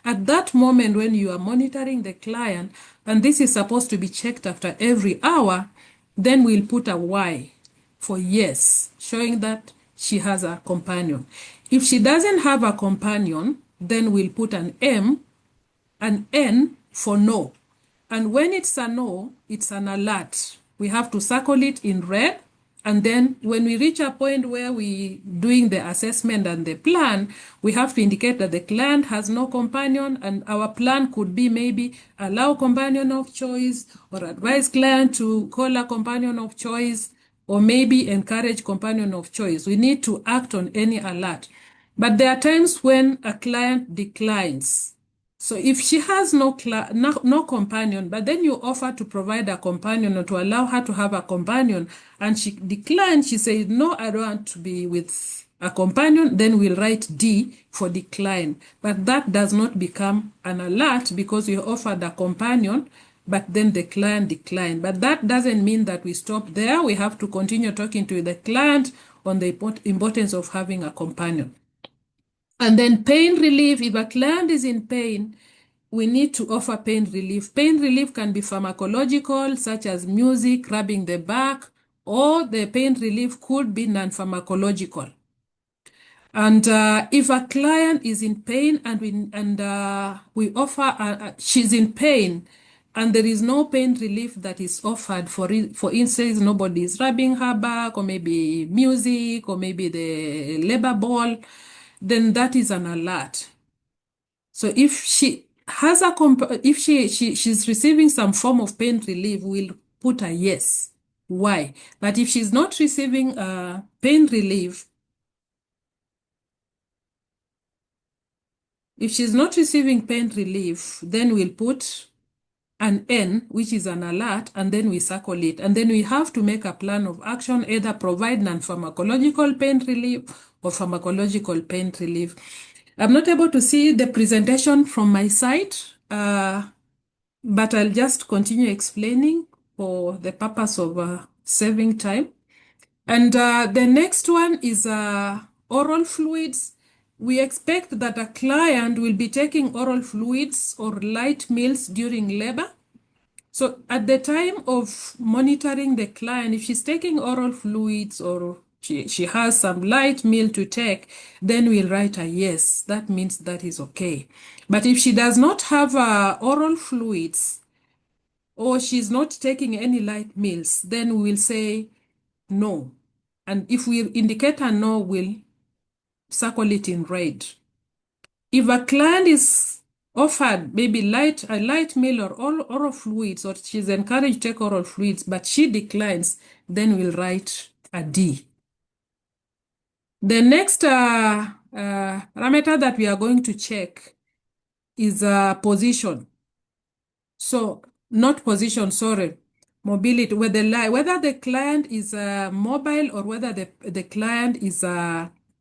at that moment when you are monitoring the client, and this is supposed to be checked after every hour, then we'll put a Y for yes, showing that she has a companion. If she doesn't have a companion, then we'll put an M, an N for no. And when it's a no, it's an alert. We have to circle it in red. And then when we reach a point where we doing the assessment and the plan, we have to indicate that the client has no companion, and our plan could be maybe allow companion of choice or advise client to call a companion of choice or maybe encourage companion of choice. We need to act on any alert. But there are times when a client declines. So if she has no companion, but then you offer to provide a companion or to allow her to have a companion, and she declines, she says, no, I don't want to be with a companion, then we'll write D for decline. But that does not become an alert because you offered a companion, but then the client declined. But that doesn't mean that we stop there. We have to continue talking to the client on the importance of having a companion. And then pain relief, if a client is in pain, we need to offer pain relief. Pain relief can be pharmacological, such as music, rubbing the back, or the pain relief could be non-pharmacological. And if a client is in pain and we offer, she's in pain, and there is no pain relief that is offered, for instance, nobody is rubbing her back, or maybe music, or maybe the labor ball, then that is an alert. So if she has if she's receiving some form of pain relief, we'll put a yes. Why? But if she's not receiving pain relief, then we'll put an N, which is an alert, and then we circle it. And then we have to make a plan of action, either provide non-pharmacological pain relief or pharmacological pain relief. I'm not able to see the presentation from my side, but I'll just continue explaining for the purpose of saving time. And the next one is oral fluids. We expect that a client will be taking oral fluids or light meals during labor. So at the time of monitoring the client, if she's taking oral fluids or she has some light meal to take, then we'll write a yes. That means that is okay. But if she does not have oral fluids or she's not taking any light meals, then we'll say no. And if we indicate a no, we'll circle it in red. If a client is offered maybe a light meal or oral fluids, or she's encouraged to take oral fluids, but she declines, then we'll write a D. The next parameter that we are going to check is position. So not position, sorry, mobility, whether the client is mobile or whether the client is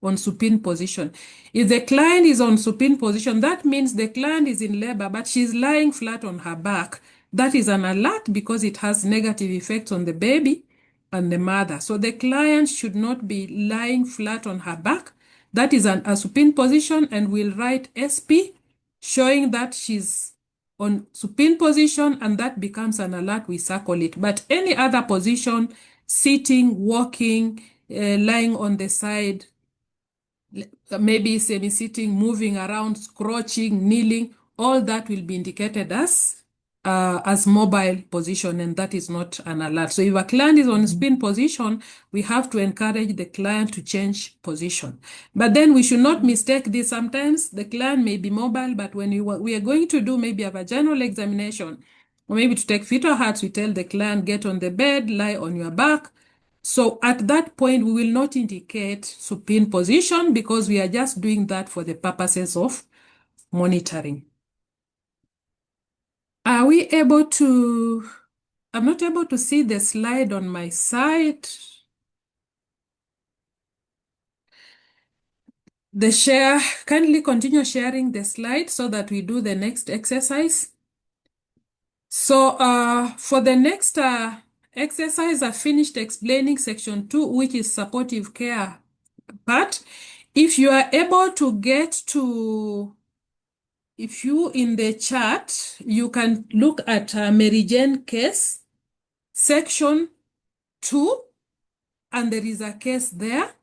on supine position. If the client is on supine position, that means the client is in labor, but she's lying flat on her back. That is an alert because it has negative effects on the baby and the mother. So the client should not be lying flat on her back. That is a supine position, and we'll write SP showing that she's on supine position, and that becomes an alert. We circle it. But any other position, sitting, walking, lying on the side, maybe semi-sitting, moving around, crouching, kneeling, all that will be indicated as mobile position, and that is not an alert. So if a client is on spin position, we have to encourage the client to change position. But then we should not mistake this. Sometimes the client may be mobile, but when we are going to do maybe a vaginal examination, or maybe to take fetal hearts, we tell the client, get on the bed, lie on your back. So at that point, we will not indicate supine position because we are just doing that for the purposes of monitoring. Are we able to, I'm not able to see the slide on my side. The share, kindly continue sharing the slide so that we do the next exercise. So for the next exercise, I finished explaining section 2, which is supportive care part. If you are able to get to, if you in the chart, you can look at Mary Jane case, section 2, and there is a case there.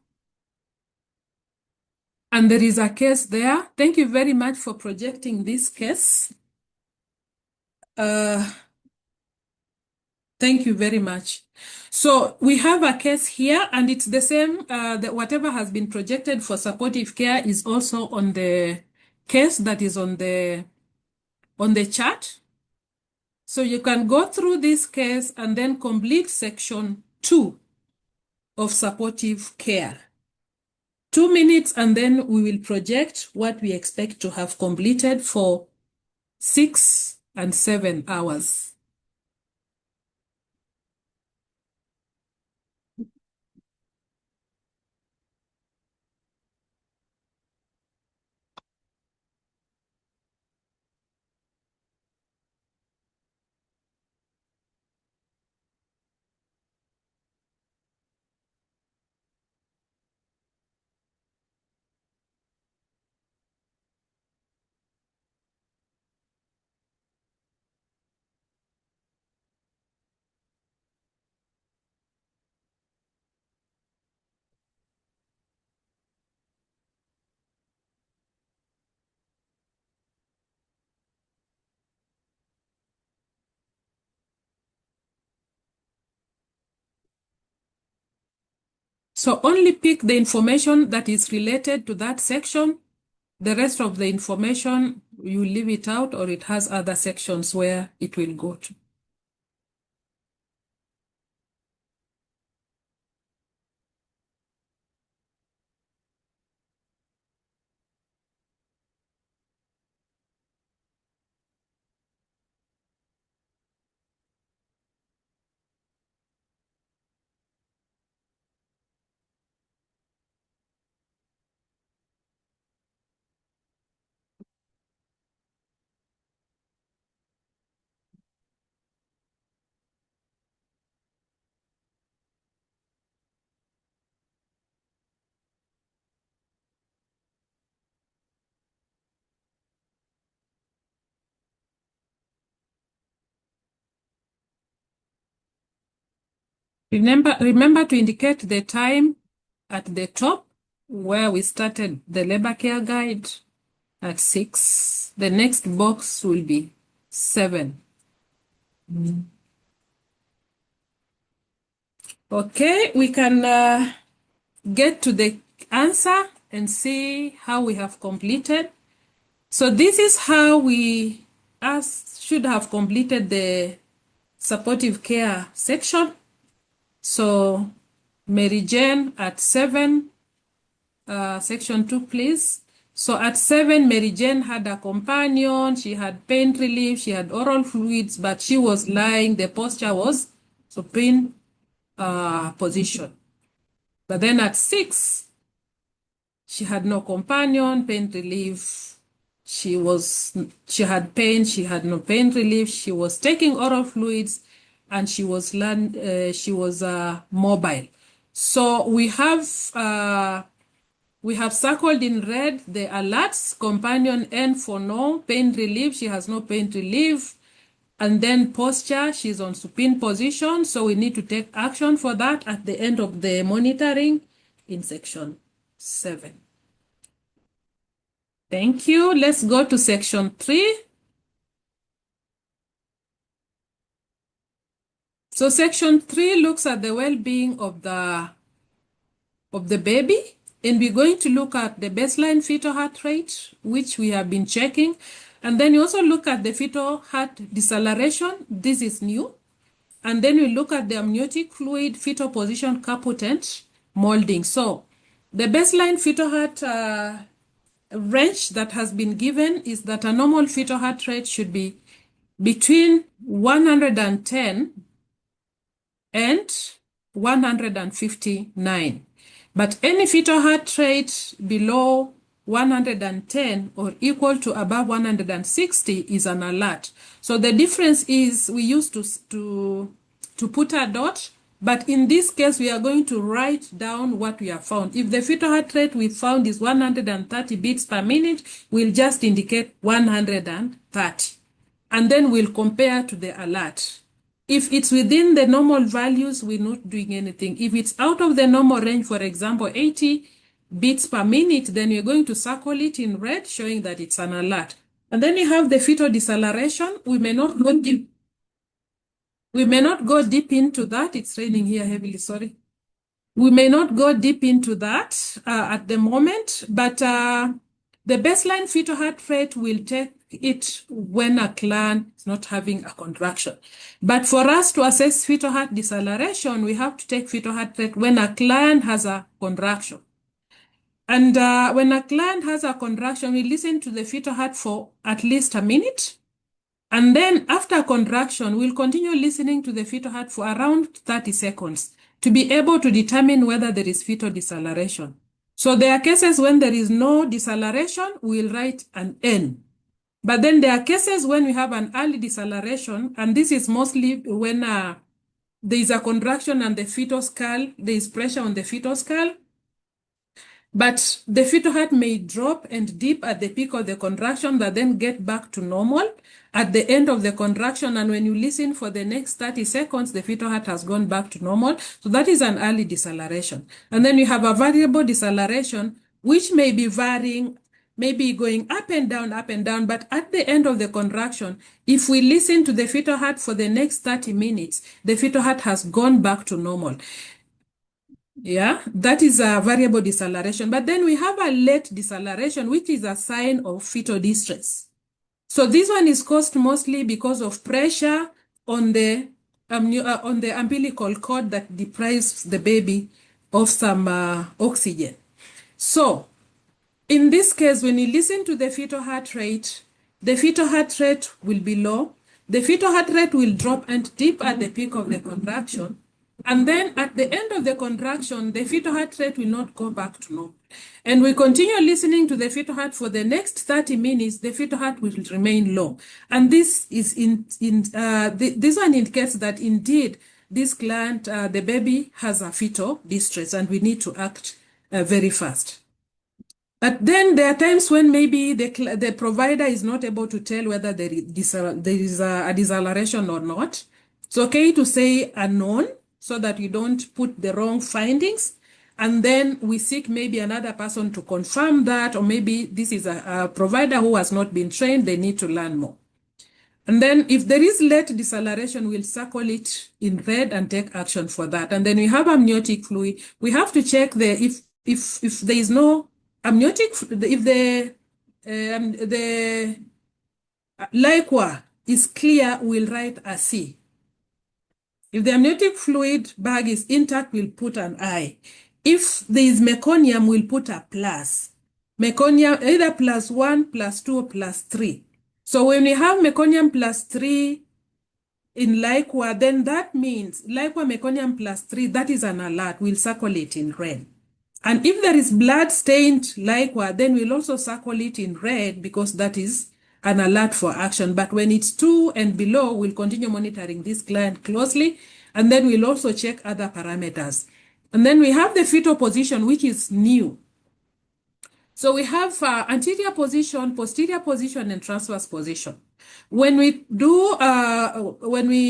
And there is a case there. Thank you very much for projecting this case. Thank you very much. So we have a case here, and it's the same, whatever has been projected for supportive care is also on the case that is on the chart. So you can go through this case and then complete section 2 of supportive care. 2 minutes, and then we will project what we expect to have completed for 6 and 7 hours. So only pick the information that is related to that section. The rest of the information, you leave it out, or it has other sections where it will go to. Remember to indicate the time at the top where we started the labor care guide at 6. The next box will be 7. Okay, we can get to the answer and see how we have completed. So this is how we should have completed the supportive care section. So Mary Jane at 7, section 2, please. So at 7, Mary Jane had a companion, she had pain relief, she had oral fluids, but she was lying, the posture was supine position. But then at 6, She had no companion, pain relief. She had pain, she had no pain relief. She was taking oral fluids, and she was mobile. So we have circled in red the alerts, companion N for no, pain relief, she has no pain relief. And then posture, she's on supine position. So we need to take action for that at the end of the monitoring in section 7. Thank you. Let's go to section 3. So section 3 looks at the well-being of the baby, and we're going to look at the baseline fetal heart rate, which we have been checking. And then you also look at the fetal heart deceleration. This is new. And then we look at the amniotic fluid fetal position capotent molding. So the baseline fetal heart range that has been given is that a normal fetal heart rate should be between 110 and 159. But any fetal heart rate below 110 or equal to above 160 is an alert. So the difference is we used to put a dot, but in this case we are going to write down what we have found. If the fetal heart rate we found is 130 beats per minute, we'll just indicate 130. And then we'll compare to the alert. If it's within the normal values, we're not doing anything. If it's out of the normal range, for example, 80 beats per minute, then you're going to circle it in red, showing that it's an alert. And then you have the fetal deceleration. We may not go deep into that. It's raining here heavily, sorry. We may not go deep into that at the moment, but the baseline fetal heart rate will take it when a clan is not having a contraction. But for us to assess fetal heart deceleration, we have to take fetal heart rate when a clan has a contraction. And when a clan has a contraction, we listen to the fetal heart for at least a minute. And then after contraction, we'll continue listening to the fetal heart for around 30 seconds to be able to determine whether there is fetal deceleration. So there are cases when there is no deceleration, we'll write an N. But then there are cases when we have an early deceleration, and this is mostly when there is a contraction and the fetal skull, there is pressure on the fetal skull. But the fetal heart may drop and dip at the peak of the contraction, but then get back to normal at the end of the contraction. And when you listen for the next 30 seconds, the fetal heart has gone back to normal. So that is an early deceleration. And then you have a variable deceleration, which may be varying, maybe going up and down. But at the end of the contraction, if we listen to the fetal heart for the next 30 minutes, the fetal heart has gone back to normal. Yeah, that is a variable deceleration. But then we have a late deceleration, which is a sign of fetal distress. So this one is caused mostly because of pressure on the umbilical cord that deprives the baby of some oxygen. So in this case, when you listen to the fetal heart rate will be low. The fetal heart rate will drop and dip at the peak of the contraction. And then at the end of the contraction, the fetal heart rate will not go back to normal. And we continue listening to the fetal heart for the next 30 minutes, the fetal heart will remain low. And this is this one indicates that indeed this client, the baby has a fetal distress, and we need to act very fast. But then there are times when maybe the provider is not able to tell whether there is a deceleration or not. It's okay to say unknown so that you don't put the wrong findings. And then we seek maybe another person to confirm that, or maybe this is a provider who has not been trained, they need to learn more. And then if there is late deceleration, we'll circle it in red and take action for that. And then we have amniotic fluid. We have to check if there is no amniotic, if the liquor is clear, we'll write a C. If the amniotic fluid bag is intact, we'll put an I. If there is meconium, we'll put a plus. Meconium, either +1, +2, or +3. So when we have meconium +3 in liquor, then that means liquor meconium +3, that is an alert. We'll circle it in red. And if there is blood stained likewise, then we'll also circle it in red because that is an alert for action. But when it's 2 and below, we'll continue monitoring this client closely. And then we'll also check other parameters. And then we have the fetal position, which is new. So we have anterior position, posterior position, and transverse position. When we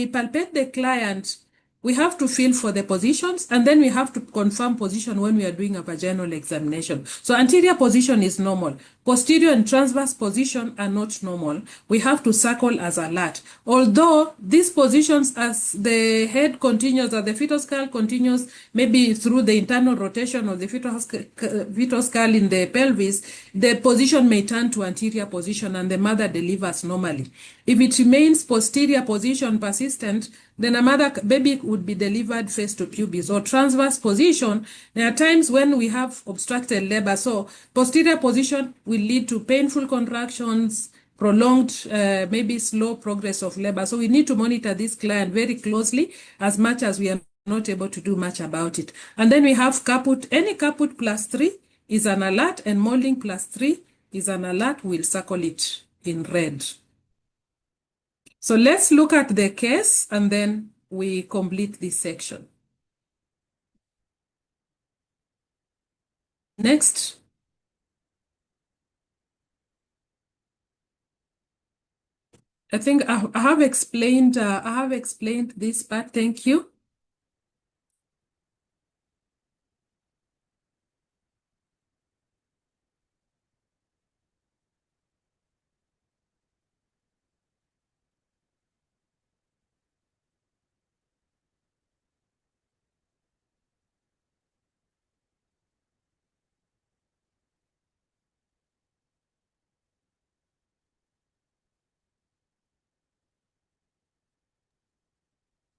palpate the client, we have to feel for the positions, and then we have to confirm position when we are doing a vaginal examination. So anterior position is normal. Posterior and transverse position are not normal. We have to circle as alert. Although these positions, as the head continues, or the fetal skull continues, maybe through the internal rotation of the fetal skull in the pelvis, the position may turn to anterior position and the mother delivers normally. If it remains posterior position persistent, then a baby would be delivered face to pubis. Or transverse position, there are times when we have obstructed labor. So posterior position will lead to painful contractions, prolonged, maybe slow progress of labor. So we need to monitor this client very closely as much as we are not able to do much about it. And then we have caput. Any caput plus 3 is an alert, and molding plus 3 is an alert. We'll circle it in red. So let's look at the case and then we complete this section. Next. I think I have explained this part. Thank you.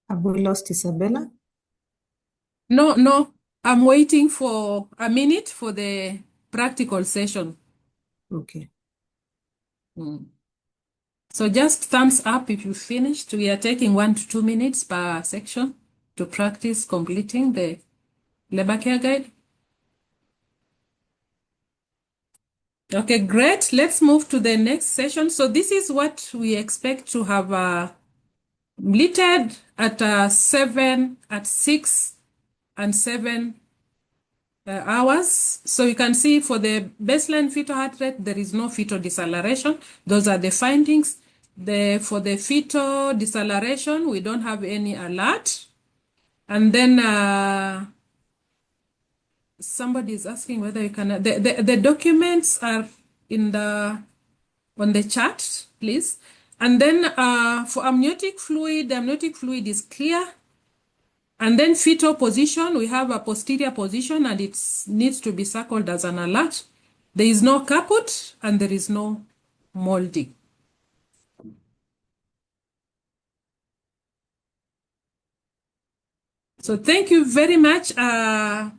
Have we lost Isabella? No. I'm waiting for a minute for the practical session. Okay. So just thumbs up if you finished. We are taking 1 to 2 minutes per section to practice completing the labor care guide. Okay, great. Let's move to the next session. So this is what we expect to have completed at 6 and 7 hours. So you can see for the baseline fetal heart rate, there is no fetal deceleration. Those are the findings. For the fetal deceleration, we don't have any alert. And then somebody is asking whether you can, the documents are on the chart, please. And then for amniotic fluid, the amniotic fluid is clear. And then fetal position, we have a posterior position and it needs to be circled as an alert. There is no caput and there is no molding. So thank you very much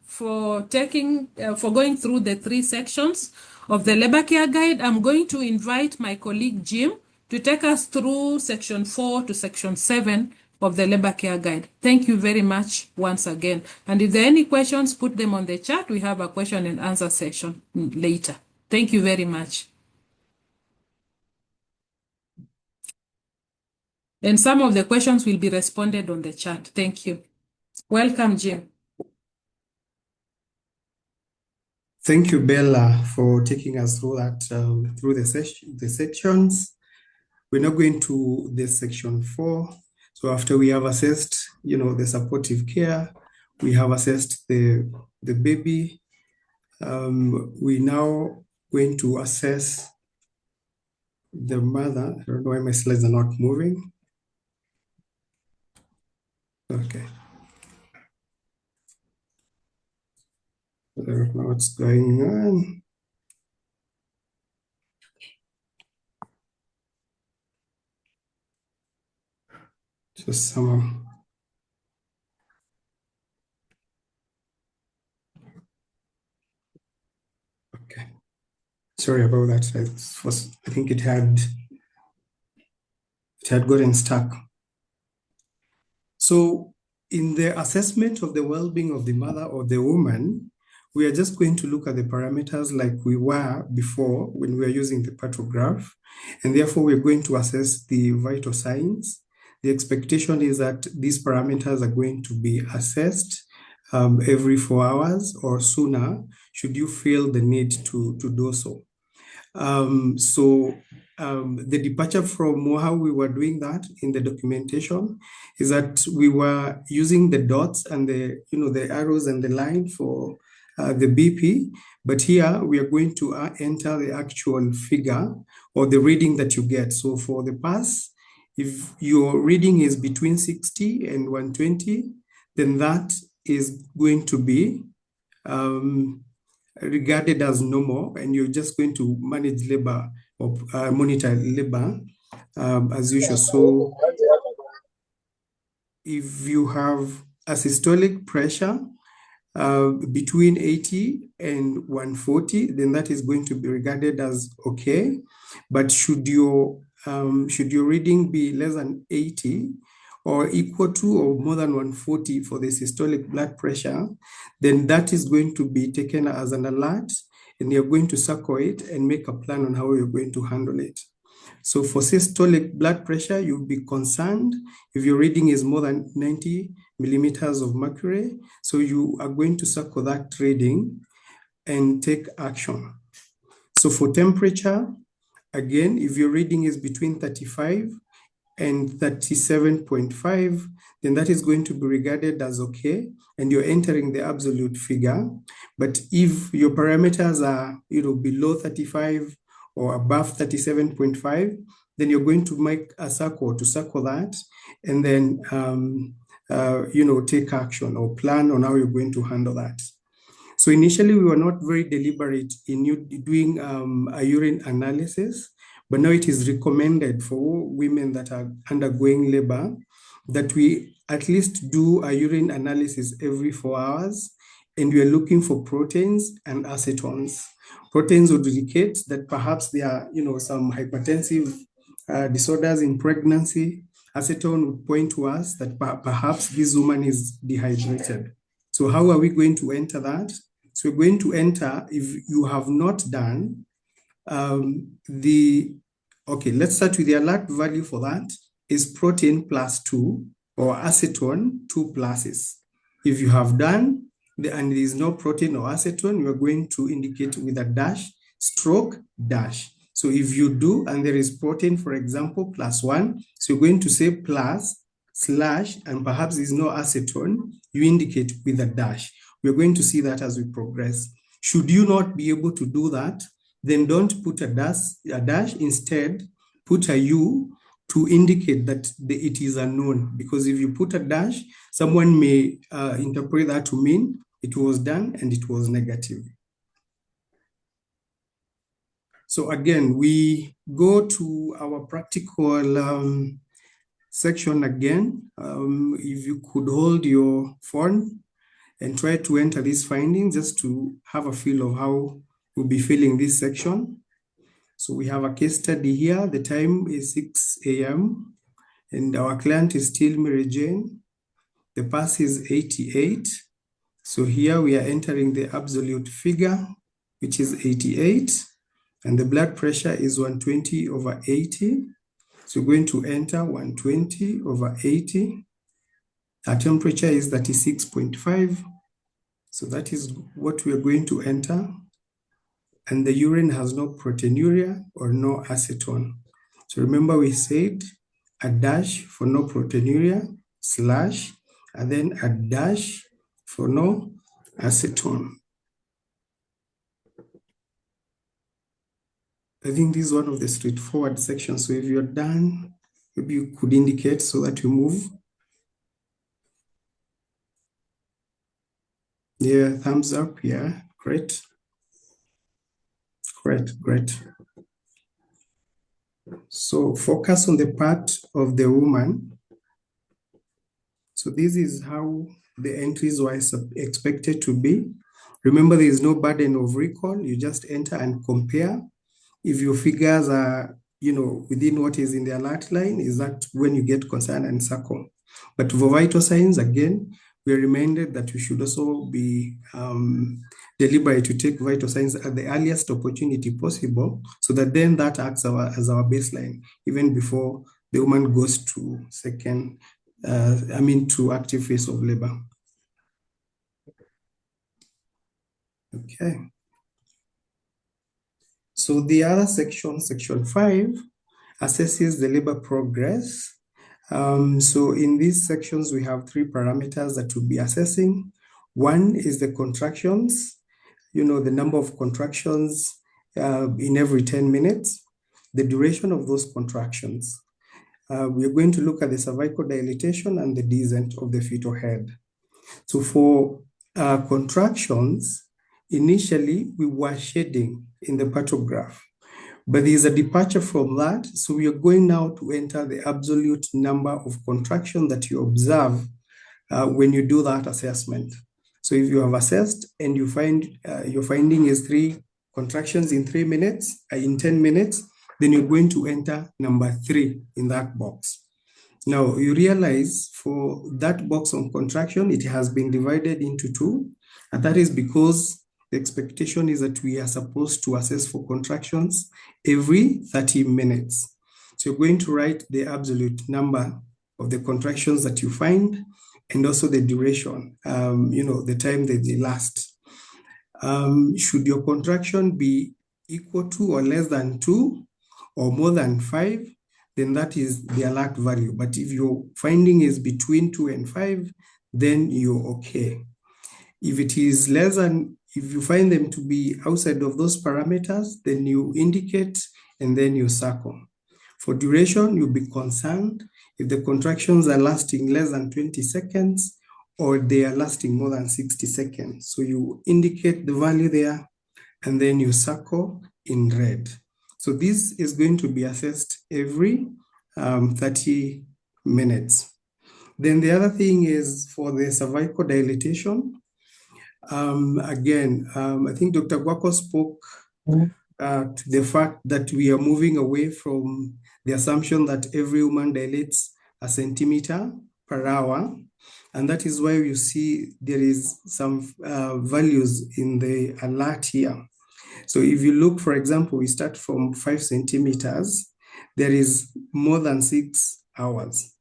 for going through the 3 sections of the labor care guide. I'm going to invite my colleague Jim to take us through section 4 to section 7 of the labor care guide. Thank you very much once again. And if there are any questions, put them on the chat. We have a question and answer session later. Thank you very much. And some of the questions will be responded on the chat. Thank you. Welcome, Jim. Thank you, Bella, for taking us through that through the sections. We're now going to the section 4. So after we have assessed, the supportive care, we have assessed the baby. We now going to assess the mother. I don't know why my slides are not moving. Okay. I don't know what's going on. Just somehow. Okay. Sorry about that. I think it had gotten stuck. So in the assessment of the well-being of the mother or the woman, we are just going to look at the parameters like we were before when we were using the patograph, and therefore we're going to assess the vital signs. The expectation is that these parameters are going to be assessed every 4 hours or sooner, should you feel the need to do so. The departure from how we were doing that in the documentation is that we were using the dots and the arrows and the line for the BP, but here we are going to enter the actual figure or the reading that you get. So for the pass, if your reading is between 60 and 120, then that is going to be regarded as normal, and you're just going to manage labor or monitor labor as usual. So if you have a systolic pressure between 80 and 140, then that is going to be regarded as okay. But should your reading be less than 80 or equal to or more than 140 for the systolic blood pressure, then that is going to be taken as an alert, and you're going to circle it and make a plan on how you're going to handle it. So for systolic blood pressure, you'll be concerned if your reading is more than 90 millimeters of mercury. So you are going to circle that reading and take action. So for temperature, again, if your reading is between 35 and 37.5, then that is going to be regarded as okay, and you're entering the absolute figure. But if your parameters are below 35 or above 37.5, then you're going to make a circle to circle that, and then take action or plan on how you're going to handle that. So initially we were not very deliberate in doing a urine analysis, but now it is recommended for women that are undergoing labor that we at least do a urine analysis every 4 hours, and we are looking for proteins and acetones. Proteins would indicate that perhaps there are some hypertensive disorders in pregnancy. Acetone would point to us that perhaps this woman is dehydrated. So how are we going to enter that? So we're going to enter, if you have not done let's start with the alert value for that is protein +2 or acetone 2 pluses. If you have done and there is no protein or acetone, you are going to indicate with a dash, stroke, dash. So if you do and there is protein, for example, +1, so you're going to say plus, slash, and perhaps there is no acetone, you indicate with a dash. We're going to see that as we progress. Should you not be able to do that, then don't put a dash, instead put a U to indicate that it is unknown. Because if you put a dash, someone may interpret that to mean it was done and it was negative. So again, we go to our practical section again. If you could hold your phone and try to enter these findings just to have a feel of how we'll be filling this section. So we have a case study here. The time is 6 a.m. and our client is still Mary Jane. The pass is 88. So here we are entering the absolute figure, which is 88. And the blood pressure is 120/80. So we're going to enter 120/80. Our temperature is 36.5. So that is what we are going to enter. And the urine has no proteinuria or no acetone. So remember we said a dash for no proteinuria, slash, and then a dash for no acetone. I think this is one of the straightforward sections. So if you're done, maybe you could indicate so that we move. Yeah, thumbs up. Yeah, great. Great. So focus on the part of the woman. So this is how the entries were expected to be. Remember, there is no burden of recall. You just enter and compare. If your figures are, within what is in the alert line, is that when you get concerned and circle. But for vital signs, again, we are reminded that we should also be deliberate to take vital signs at the earliest opportunity possible, so that then that acts as our baseline, even before the woman goes to to active phase of labor. Okay. So the other section, section 5, assesses the labor progress. So in these sections, we have 3 parameters that we'll be assessing. One is the contractions, the number of contractions in every 10 minutes, the duration of those contractions. We are going to look at the cervical dilatation and the descent of the fetal head. So for contractions, initially we were shading in the pathograph, but there is a departure from that. So we are going now to enter the absolute number of contractions that you observe when you do that assessment. So if you have assessed and you find your finding is 3 contractions in 3 minutes, in 10 minutes, then you're going to enter number 3 in that box. Now you realize for that box on contraction, it has been divided into 2, and that is because the expectation is that we are supposed to assess for contractions every 30 minutes. So you're going to write the absolute number of the contractions that you find, and also the duration, the time that they last. Should your contraction be equal to or less than 2 or more than 5, then that is the alert value. But if your finding is between 2 and 5, then you're okay. If it is less than, if you find them to be outside of those parameters, then you indicate and then you circle. For duration, you'll be concerned if the contractions are lasting less than 20 seconds or they are lasting more than 60 seconds. So you indicate the value there and then you circle in red. So this is going to be assessed every 30 minutes. Then the other thing is for the cervical dilatation. I think Dr. Gwako spoke to the fact that we are moving away from the assumption that every woman dilates a centimeter per hour. And that is why you see there is some values in the alert here. So if you look, for example, we start from 5 centimeters, there is more than 6 hours.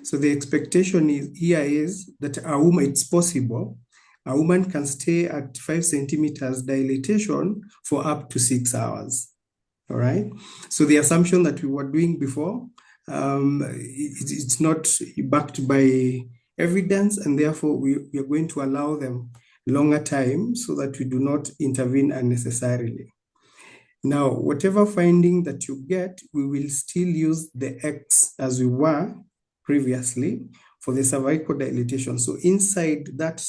So the expectation is that a woman, it's possible, a woman can stay at 5 centimeters dilatation for up to 6 hours. All right. So the assumption that we were doing before, it's not backed by evidence, and therefore we are going to allow them longer time so that we do not intervene unnecessarily. Now, whatever finding that you get, we will still use the X as we were previously for the cervical dilatation. So inside that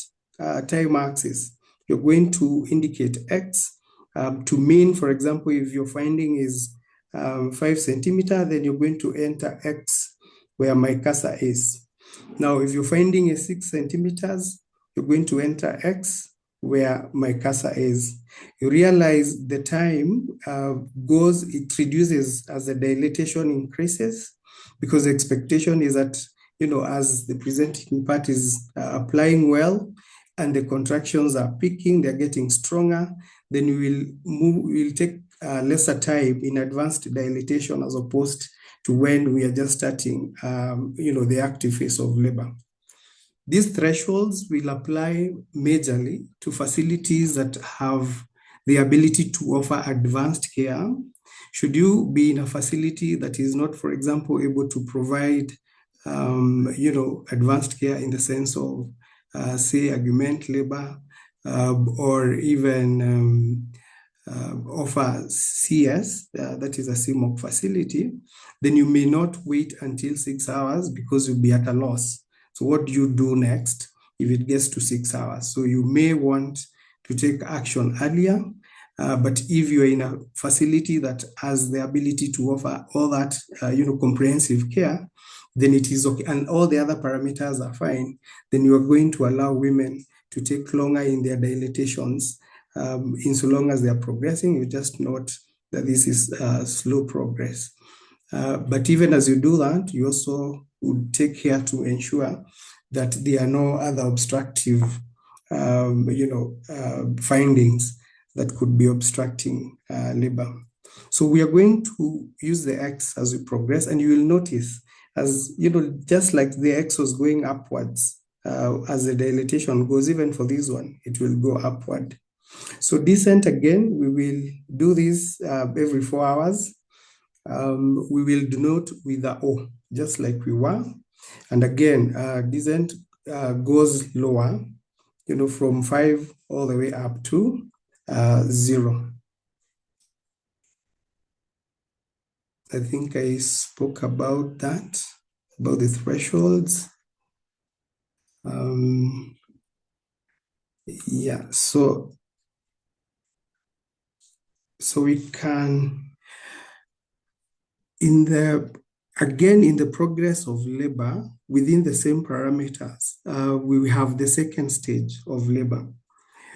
time axis, you're going to indicate X to mean, for example, if your finding is 5 centimeters, then you're going to enter X where my cursor is. Now, if your finding is 6 centimeters, you're going to enter X where my cursor is. You realize the time it reduces as the dilatation increases, because the expectation is that, as the presenting part is applying well and the contractions are peaking, they're getting stronger, then we'll take lesser time in advanced dilatation as opposed to when we are just starting, the active phase of labor. These thresholds will apply majorly to facilities that have the ability to offer advanced care. Should you be in a facility that is not, for example, able to provide, advanced care in the sense of, say, augment labor, or even offer CS, that is a CMOC facility, then you may not wait until 6 hours because you'll be at a loss. So what do you do next if it gets to 6 hours? So you may want to take action earlier, but if you're in a facility that has the ability to offer all that, comprehensive care, then it is okay, and all the other parameters are fine, then you are going to allow women to take longer in their dilatations. In so long as they are progressing, you just note that this is slow progress. But even as you do that, you also would take care to ensure that there are no other obstructive findings that could be obstructing labor. So we are going to use the X as we progress, and you will notice, as just like the X was going upwards, as the dilatation goes, even for this one, it will go upward. So descent, again, we will do this every 4 hours. We will denote with the O, just like we were. And again, descent goes lower, from 5 all the way up to 0. I think I spoke about that, about the thresholds. Yeah, so we can, in the progress of labor, within the same parameters, we have the second stage of labor.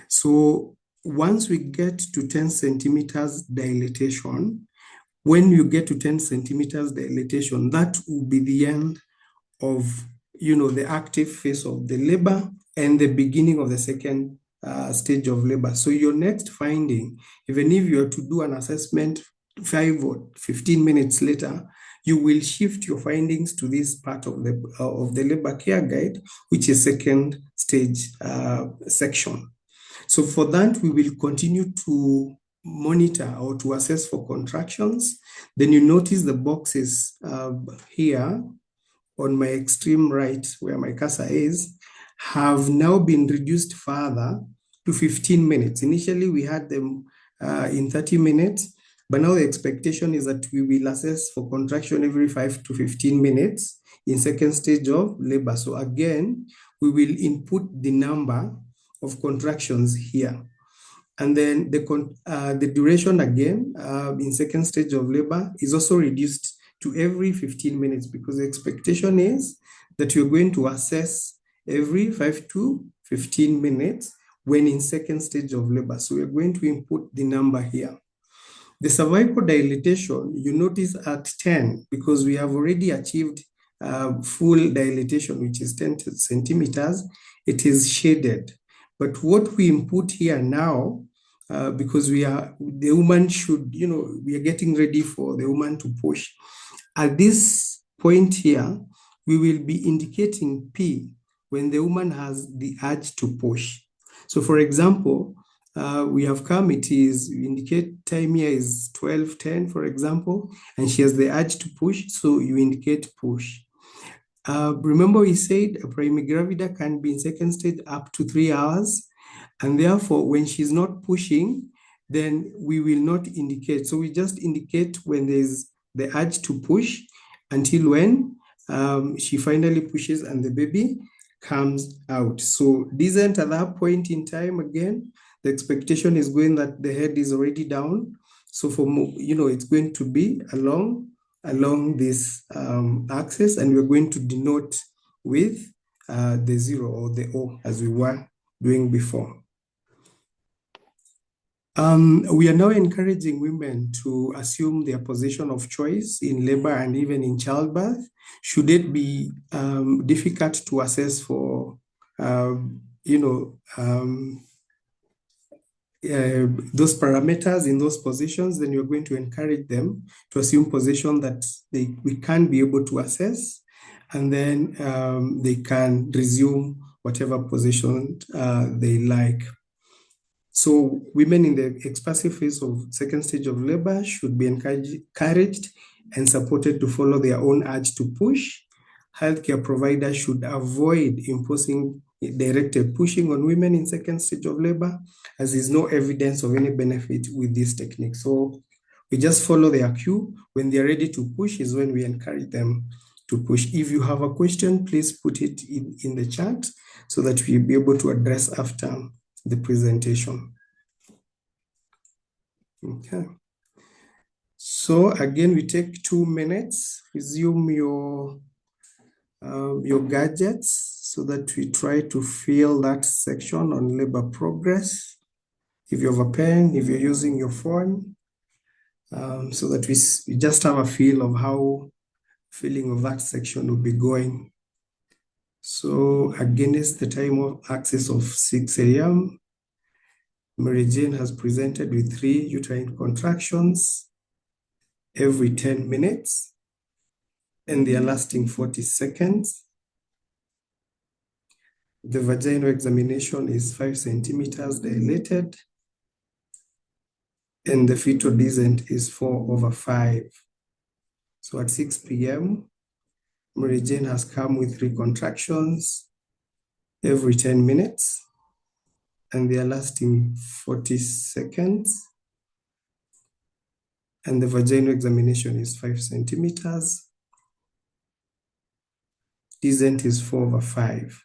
So once we get to 10 centimeters dilatation, when you get to 10 centimeters dilatation, that will be the end of, the active phase of the labor and the beginning of the second stage of labor. So your next finding, even if you are to do an assessment 5 or 15 minutes later, you will shift your findings to this part of the labor care guide, which is second stage section. So for that, we will continue to monitor or to assess for contractions. Then you notice the boxes here on my extreme right, where my cursor is, have now been reduced further to 15 minutes. Initially, we had them in 30 minutes, but now the expectation is that we will assess for contraction every 5 to 15 minutes in second stage of labor. So again, we will input the number of contractions here. And then the duration again in second stage of labor is also reduced to every 15 minutes, because the expectation is that you're going to assess every 5 to 15 minutes when in second stage of labor. So we're going to input the number here. The cervical dilatation, you notice at 10, because we have already achieved full dilatation, which is 10 centimeters, it is shaded. But what we input here now, because the woman should, we are getting ready for the woman to push. At this point here, we will be indicating P when the woman has the urge to push. So for example, we have come, we indicate time here is 12:10, for example, and she has the urge to push, so you indicate push. Remember we said a primigravida can be in second stage up to 3 hours, and therefore when she's not pushing, then we will not indicate. So we just indicate when there's the urge to push until when she finally pushes and the baby comes out. So descent at that point in time, again, the expectation is going that the head is already down. So it's going to be along this axis, and we're going to denote with the 0 or the O, as we were doing before. We are now encouraging women to assume their position of choice in labor and even in childbirth, should it be difficult to assess for, those parameters in those positions. Then you're going to encourage them to assume position that we can be able to assess, and then they can resume whatever position they like. So women in the expansive phase of second stage of labor should be encouraged and supported to follow their own urge to push. Healthcare providers should avoid imposing directed pushing on women in second stage of labor, as there's no evidence of any benefit with this technique. So we just follow their cue. When they're ready to push is when we encourage them to push. If you have a question, please put it in the chat so that we'll be able to address after the presentation. Okay. So again, we take 2 minutes, resume your gadgets so that we try to fill that section on labor progress. If you have a pen, if you're using your phone, so that we just have a feel of how filling of that section will be going. So So against the time of access of 6 a.m., Mary Jane has presented with 3 uterine contractions every 10 minutes, and they are lasting 40 seconds. The vaginal examination is 5 centimeters dilated, and the fetal descent is 4/5. So at 6 p.m., Mary Jane has come with 3 contractions every 10 minutes, and they are lasting 40 seconds. And the vaginal examination is 5 centimeters. Descent is 4/5.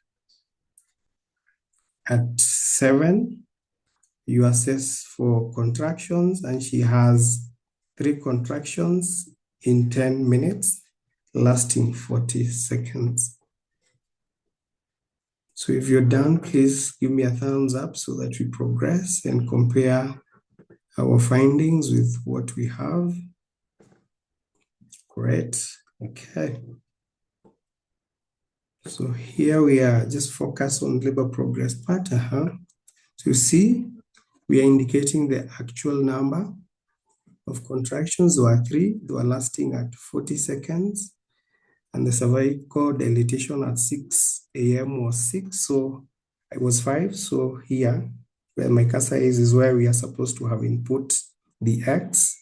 At 7, you assess for contractions, and she has 3 contractions in 10 minutes, lasting 40 seconds. So if you're done, please give me a thumbs up so that we progress and compare our findings with what we have. Great. Okay. So here we are, just focus on labor progress part. So you see, we are indicating the actual number of contractions. There were 3, they were lasting at 40 seconds. And the cervical dilatation at 6 a.m. was 6, so it was 5. So here, where my cursor is where we are supposed to have input the X.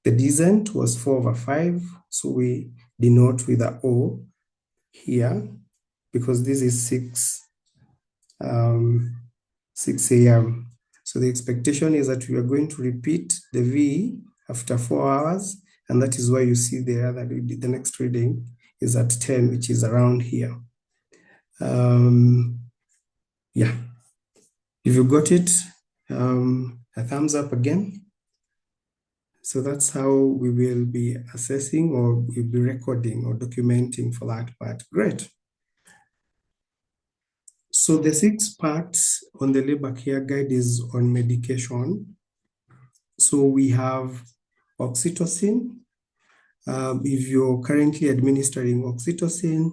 The descent was 4/5, so we denote with a O here, because this is 6 a.m. So the expectation is that we are going to repeat the V after 4 hours, and that is why you see the next reading is at 10, which is around here. Yeah, if you got it, a thumbs up again. So that's how we will be assessing, or we'll be recording or documenting for that part. Great. So the 6th part on the labor care guide is on medication. So we have oxytocin. If you're currently administering oxytocin,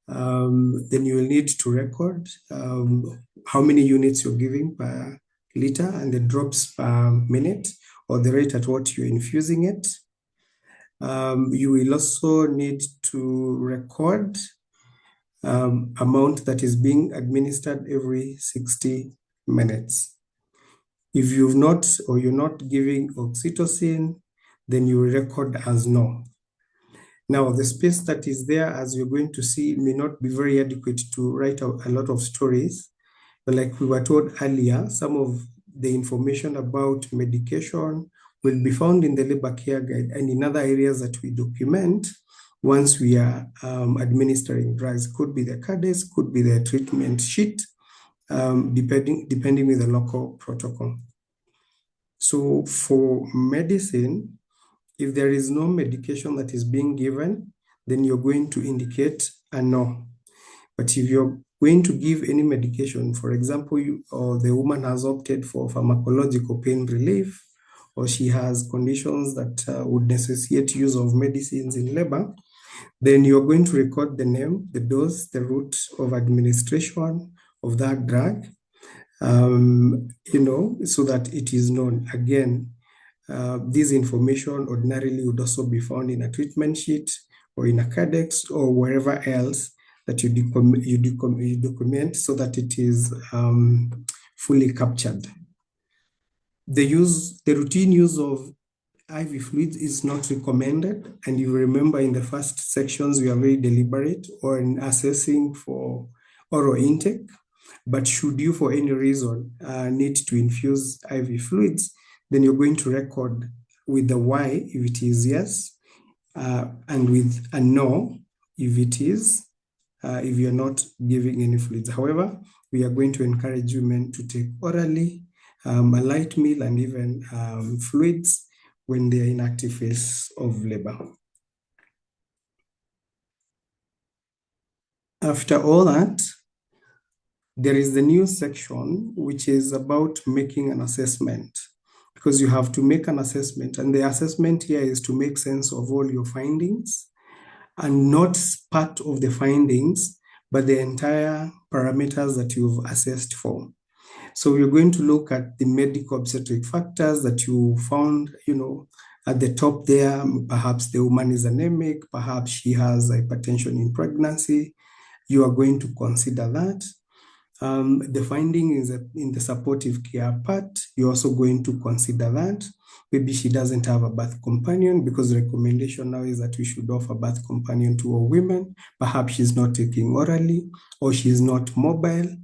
then you will need to record how many units you're giving per liter and the drops per minute, or the rate at what you're infusing it. You will also need to record amount that is being administered every 60 minutes. If you're not giving oxytocin, then you will record as no. Now, the space that is there, as you're going to see, may not be very adequate to write out a lot of stories. But like we were told earlier, some of the information about medication will be found in the labor care guide and in other areas that we document once we are administering drugs. Could be the CADES, could be the treatment sheet, depending with the local protocol. So for medicine, if there is no medication that is being given, then you're going to indicate a no. But if you're going to give any medication, for example, or the woman has opted for pharmacological pain relief, or she has conditions that would necessitate use of medicines in labor, then you're going to record the name, the dose, the route of administration of that drug, so that it is known. Again, this information ordinarily would also be found in a treatment sheet or in a CADEX or wherever else that you document so that it is fully captured. The routine use of IV fluids is not recommended. And you remember in the first sections, we are very deliberate or in assessing for oral intake. But should you, for any reason, need to infuse IV fluids, then you're going to record with the Y if it is yes, and with a no if it is, if you're not giving any fluids. However, we are going to encourage women to take orally a light meal and even fluids when they are in active phase of labor. After all that, there is the new section which is about making an assessment, because you have to make an assessment, and the assessment here is to make sense of all your findings, and not part of the findings but the entire parameters that you've assessed for. So we're going to look at the medical obstetric factors that you found, at the top there. Perhaps the woman is anemic, perhaps she has hypertension in pregnancy. You are going to consider that. The finding is in the supportive care part. You're also going to consider that. Maybe she doesn't have a birth companion, because the recommendation now is that we should offer birth companion to all women. Perhaps she's not taking orally, or she's not mobile.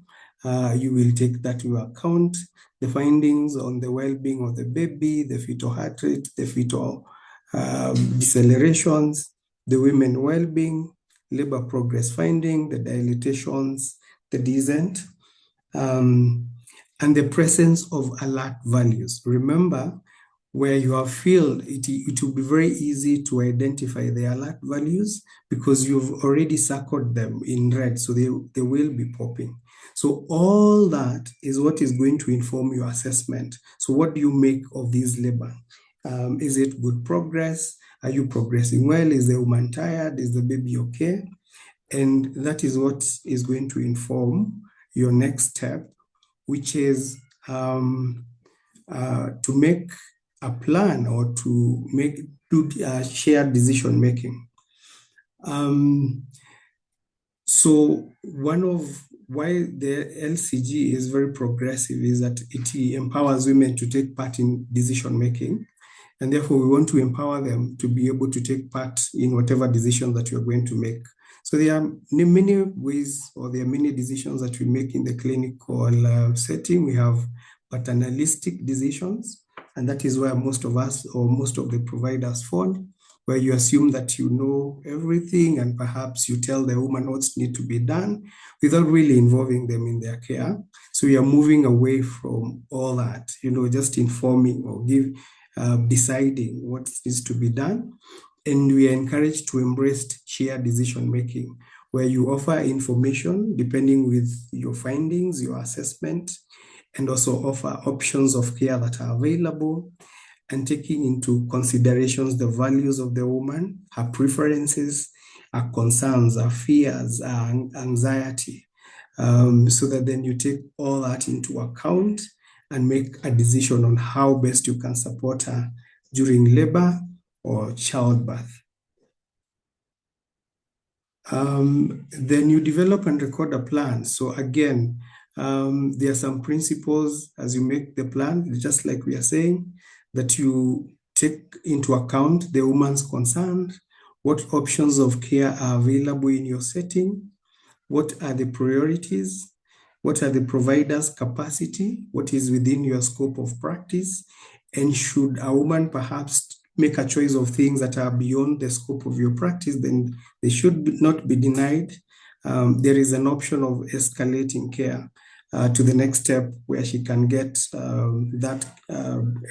You will take that into account. The findings on the well-being of the baby, the fetal heart rate, the fetal decelerations, the women well-being, labor progress finding, the dilatations, the descent, and the presence of alert values. Remember, where you have filled, it will be very easy to identify the alert values because you've already circled them in red, so they will be popping. So all that is what is going to inform your assessment. So what do you make of this labor? Is it good progress? Are you progressing well? Is the woman tired? Is the baby okay? And that is what is going to inform your next step, which is to make a plan or to do shared decision making. So one of why the LCG is very progressive is that it empowers women to take part in decision making. And therefore, we want to empower them to be able to take part in whatever decision that you're going to make. So there are many ways, or there are many decisions that we make in the clinical setting. We have paternalistic decisions, and that is where most of us or most of the providers fall, where you assume that you know everything, and perhaps you tell the woman what needs to be done without really involving them in their care. So we are moving away from all that, just informing or deciding what needs to be done. And we are encouraged to embrace shared decision making, where you offer information depending with your findings, your assessment, and also offer options of care that are available, and taking into considerations the values of the woman, her preferences, her concerns, her fears, her anxiety, so that then you take all that into account and make a decision on how best you can support her during labor or childbirth. Then you develop and record a plan. So again, there are some principles as you make the plan, just like we are saying, that you take into account the woman's concern, what options of care are available in your setting, what are the priorities, what are the provider's capacity, what is within your scope of practice, and should a woman perhaps make a choice of things that are beyond the scope of your practice, then they should not be denied. There is an option of escalating care to the next step where she can get that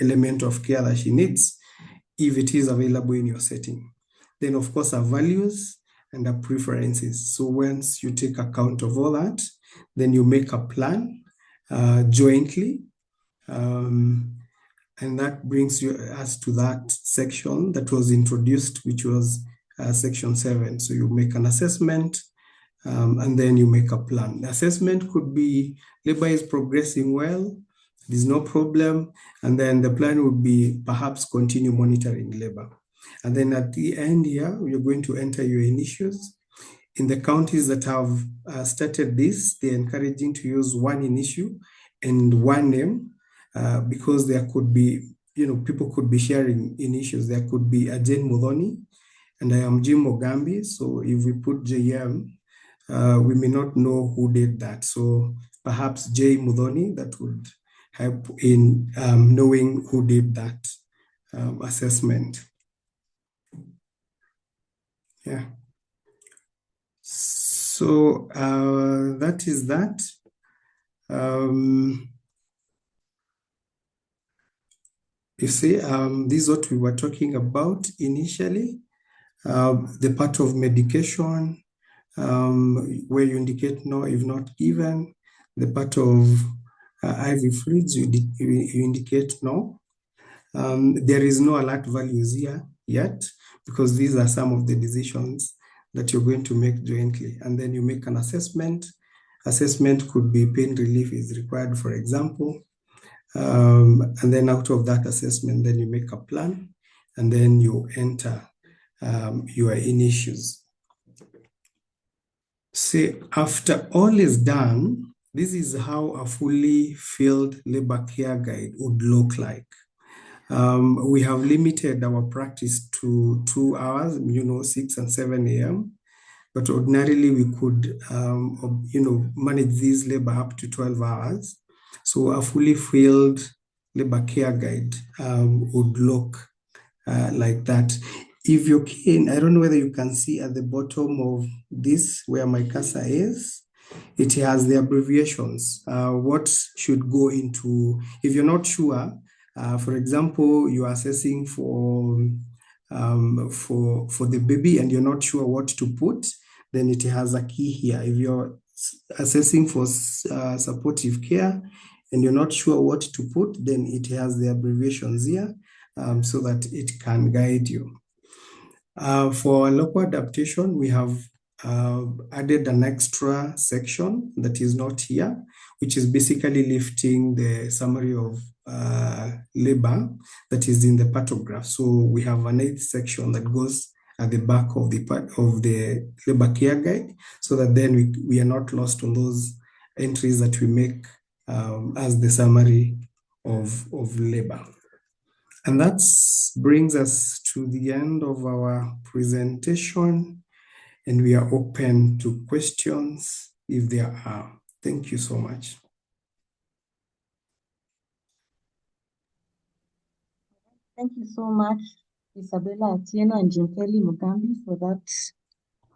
element of care that she needs if it is available in your setting. Then, of course, our values and our preferences. So once you take account of all that, then you make a plan jointly. And that brings us to that section that was introduced, which was section 7. So you make an assessment, and then you make a plan. The assessment could be labor is progressing well, there's no problem, and then the plan would be perhaps continue monitoring labor. And then at the end here, you're going to enter your initials. In the counties that have started this, they're encouraging to use one initial and one name, because there could be, people could be sharing initials. There could be a Jane Muthoni, and I am Jim Mogambi. So if we put JM, we may not know who did that. So perhaps J Muthoni, that would help in knowing who did that assessment. Yeah. So that is that. You see, this is what we were talking about initially. The part of medication, where you indicate no if not given. The part of IV fluids, you indicate no. There is no alert values here yet, because these are some of the decisions that you're going to make jointly. And then you make an assessment. Assessment could be pain relief is required, for example. And then out of that assessment, then you make a plan, and then you enter your issues. See, after all is done, this is how a fully filled labor care guide would look like. We have limited our practice to 2 hours, 6 and 7 a.m. But ordinarily we could, manage this labor up to 12 hours. So a fully filled labor care guide would look like that. If you're keen, I don't know whether you can see at the bottom of this where my cursor is, it has the abbreviations. What should go into, if you're not sure, for example, you are assessing for the baby and you're not sure what to put, then it has a key here. If you're assessing for supportive care and you're not sure what to put, then it has the abbreviations here so that it can guide you. For local adaptation, we have added an extra section that is not here, which is basically lifting the summary of labor that is in the pantograph. So we have an 8th section that goes at the back of the labor care guide, so that then we are not lost on those entries that we make as the summary of labor. And that brings us to the end of our presentation, and we are open to questions if there are. Thank you so much. Thank you so much, Isabella Atieno and Jimpeli Mugambi, for that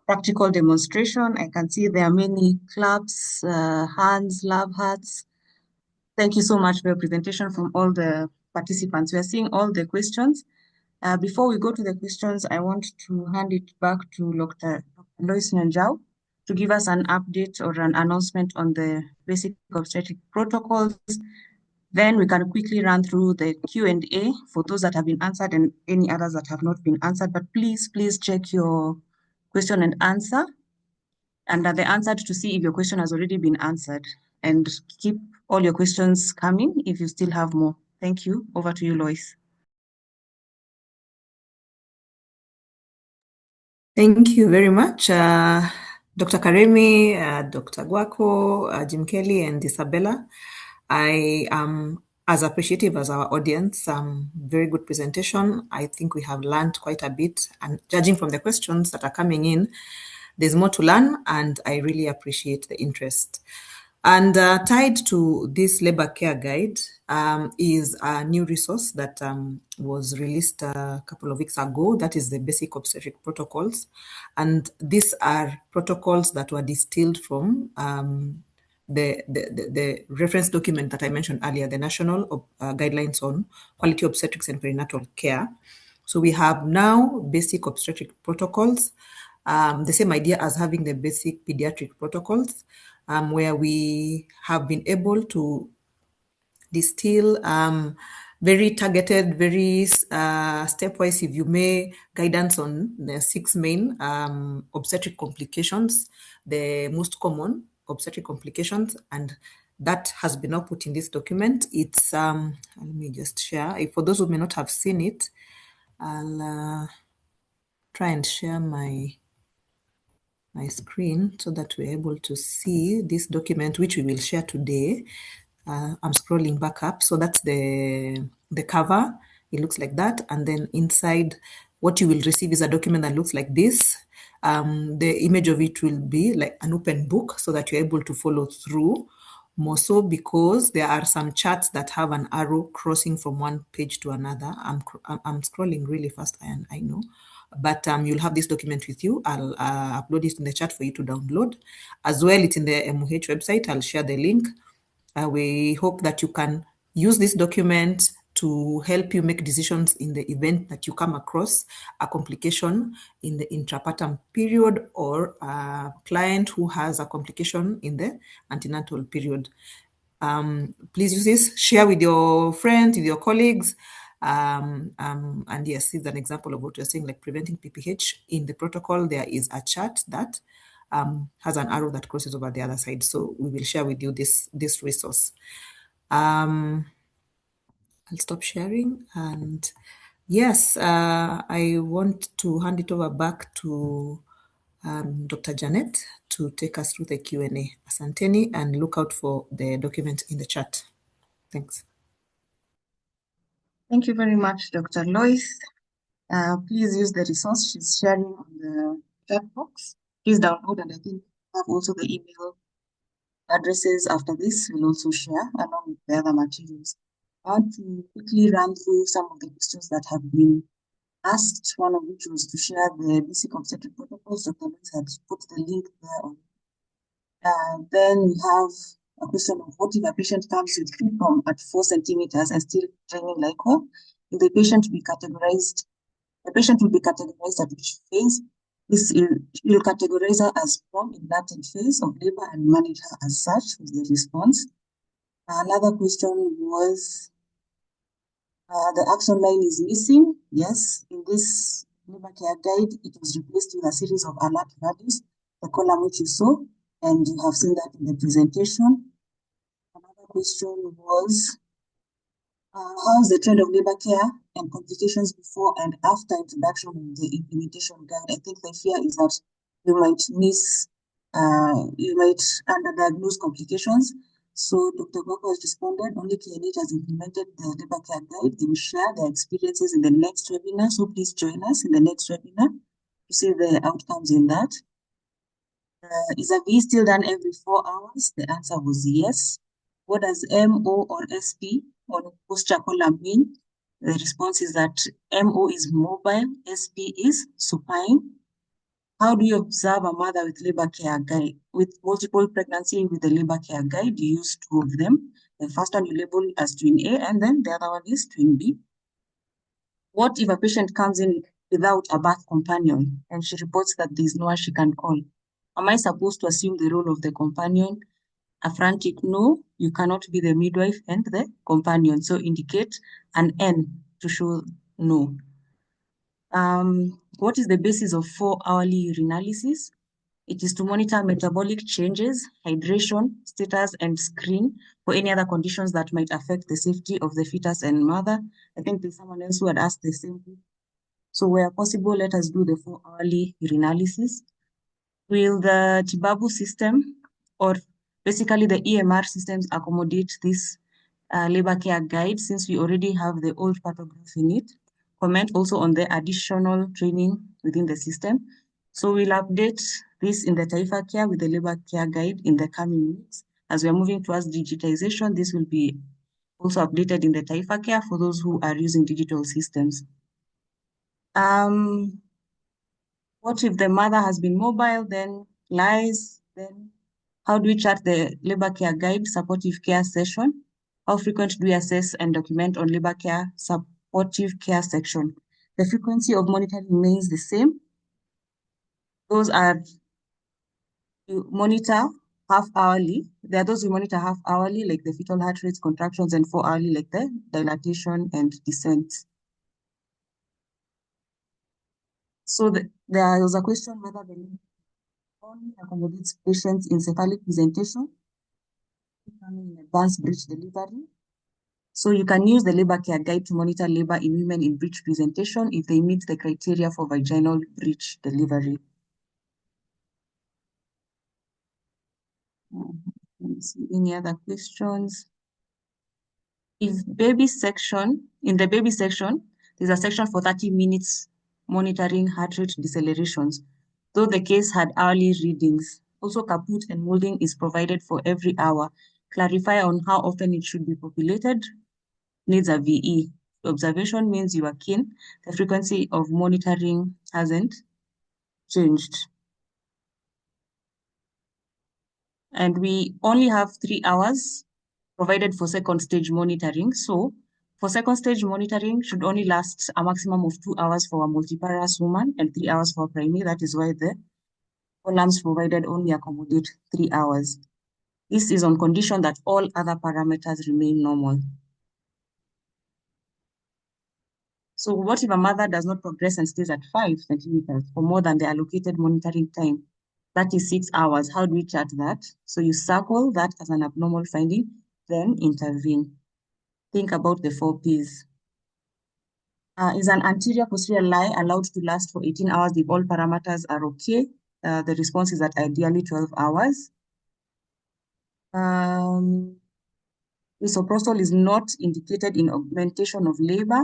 practical demonstration. I can see there are many claps, hands, love hearts. Thank you so much for your presentation from all the participants. We are seeing all the questions. Before we go to the questions, I want to hand it back to Dr. Lois Nyanjau to give us an update or an announcement on the basic obstetric protocols. Then we can quickly run through the Q&A for those that have been answered and any others that have not been answered. But please check your question and answer under the answered to see if your question has already been answered. And keep all your questions coming if you still have more. Thank you. Over to you, Lois. Thank you very much, Dr. Karemi, Dr. Gwako, Jim Kelly, and Isabella. I am as appreciative as our audience. Very good presentation. I think we have learned quite a bit, and judging from the questions that are coming in, there's more to learn, and I really appreciate the interest. And tied to this labor care guide is a new resource that was released a couple of weeks ago. That is the basic obstetric protocols. And these are protocols that were distilled from the reference document that I mentioned earlier, the National Guidelines on Quality Obstetrics and Perinatal Care. So we have now basic obstetric protocols, the same idea as having the basic pediatric protocols, where we have been able to distill very targeted, very stepwise, if you may, guidance on the 6 main obstetric complications, the most common obstetric complications, and that has been now put in this document. It's, let me just share. For those who may not have seen it, I'll try and share my screen so that we're able to see this document, which we will share today. I'm scrolling back up. So that's the cover. It looks like that. And then inside, what you will receive is a document that looks like this. The image of it will be like an open book so that you're able to follow through. More so because there are some charts that have an arrow crossing from one page to another. I'm scrolling really fast, I know. But you'll have this document with you. I'll upload it in the chat for you to download. As well, it's in the MOH website. I'll share the link. We hope that you can use this document to help you make decisions in the event that you come across a complication in the intrapartum period or a client who has a complication in the antenatal period. Please use this, share with your friends, with your colleagues, And yes, it's an example of what you're saying, like preventing PPH. In the protocol, there is a chart that has an arrow that crosses over the other side. So we will share with you this resource. I'll stop sharing, and yes, I want to hand it over back to Dr. Janet to take us through the Q&A. Asanteni, and look out for the document in the chat. Thanks. Thank you very much, Dr. Lois. Please use the resource she's sharing on the chat box. Please download, and I think I have also the email addresses after this. We'll also share along with the other materials. I want to quickly run through some of the questions that have been asked, one of which was to share the basic obstetric protocols. Dr. Lois had put the link there on. Then we have a question of what if a patient comes with freedom at 4 centimeters and still draining like her? Will the patient be categorized? The patient will be categorized at which phase? This will categorize her as from in latent phase of labor and manage her as such with the response. Another question was the action line is missing. Yes, in this labor care guide, it was replaced with a series of alert values, the column which you saw, and you have seen that in the presentation. Another question was, how's the trend of labor care and complications before and after introduction of the implementation guide? I think the fear is that you might underdiagnose complications. So Dr. Gwako has responded, only KNH has implemented the labor care guide. They will share their experiences in the next webinar. So please join us in the next webinar to see the outcomes in that. Is a V still done every 4 hours? The answer was yes. What does MO or SP on posture column mean? The response is that MO is mobile, SP is supine. How do you observe a mother with labor care guide? With multiple pregnancy with the labor care guide, you use 2 of them. The first one you label as twin A, and then the other one is twin B. What if a patient comes in without a birth companion and she reports that there is no one she can call? Am I supposed to assume the role of the companion? A frantic no, you cannot be the midwife and the companion. So indicate an N to show no. What is the basis of 4-hourly urinalysis? It is to monitor metabolic changes, hydration status, and screen for any other conditions that might affect the safety of the fetus and mother. I think there's someone else who had asked the same thing. So where possible, let us do the 4-hourly urinalysis. Will the Tibabu system, or basically the EMR systems, accommodate this labor care guide, since we already have the old paragraph in it? Comment also on the additional training within the system. So we'll update this in the Taifa Care with the labor care guide in the coming weeks. As we are moving towards digitization, this will be also updated in the Taifa Care for those who are using digital systems. What if the mother has been mobile, then lies, then how do we chart the labor care guide supportive care session? How frequent do we assess and document on labor care supportive care section? The frequency of monitoring remains the same. Those are, you monitor half hourly. There are those who monitor half hourly, like the fetal heart rates, contractions, and 4 hourly, like the dilatation and descent. So there was a question whether the only accommodates patients in cephalic presentation in advanced breech delivery. So you can use the labor care guide to monitor labor in women in breech presentation if they meet the criteria for vaginal breech delivery. Let's see, any other questions? In the baby section, there's a section for 30 minutes monitoring heart rate decelerations, though the case had hourly readings. Also, caput and molding is provided for every hour. Clarify on how often it should be populated. Needs a VE. Observation means you are keen. The frequency of monitoring hasn't changed. And we only have 3 hours provided for second stage monitoring. So for second stage monitoring should only last a maximum of 2 hours for a multiparous woman and 3 hours for a preemie. That is why the columns provided only accommodate 3 hours. This is on condition that all other parameters remain normal. So what if a mother does not progress and stays at 5 centimeters for more than the allocated monitoring time? That is 6 hours. How do we chart that? So you circle that as an abnormal finding, then intervene. Think about the 4 Ps. Is an anterior posterior lie allowed to last for 18 hours if all parameters are okay? The response is that ideally 12 hours. Misoprostol is not indicated in augmentation of labor.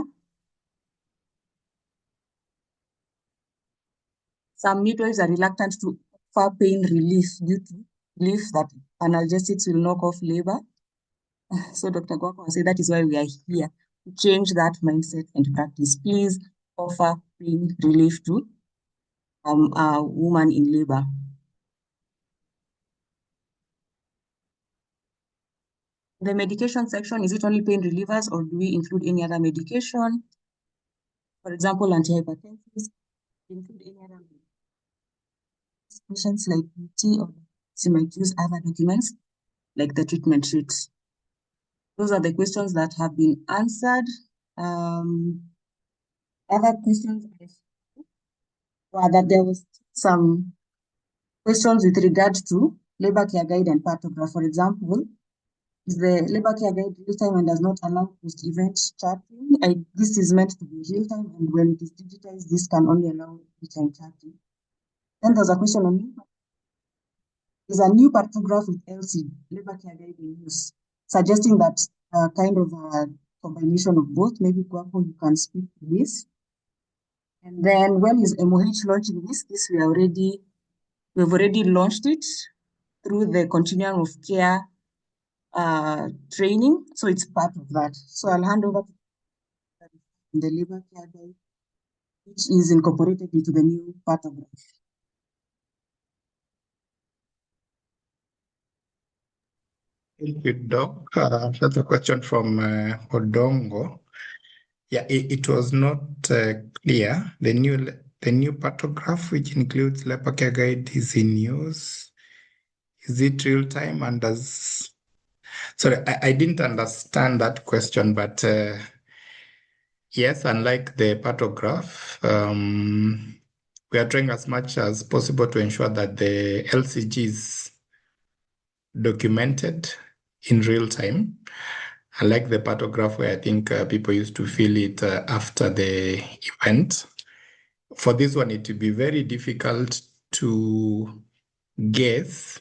Some midwives are reluctant to offer pain relief due to belief that analgesics will knock off labor. So Dr. Gwako said that is why we are here, to change that mindset and practice. Please offer pain relief to a woman in labor. The medication section, is it only pain relievers or do we include any other medication? For example, antihypertensives, include any other patients like PT, or you might use other documents like the treatment sheets. Those are the questions that have been answered. Other questions were that there was some questions with regard to labor care guide and partograph. For example, is the labor care guide real time and does not allow post-event charting? This is meant to be real time, and when it is digitized, this can only allow real-time charting. Then there's a question on is a new partograph with LC, labor care guide in use, suggesting that kind of a combination of both. Maybe Gwako, you can speak to this. And then when is MOH launching this? We've already launched it through the continuum of care training. So it's part of that. So I'll hand over to the labor care guide, which is incorporated into the new partograph. Thank you, Doc. That's a question from Odongo. Yeah, it was not clear. The new partograph, which includes labor care guide, is in use. Is it real time? And sorry, I didn't understand that question, but yes, unlike the partograph, we are trying as much as possible to ensure that the LCG is documented in real time. Unlike the partograph, where I think people used to fill it after the event. For this one, it would be very difficult to guess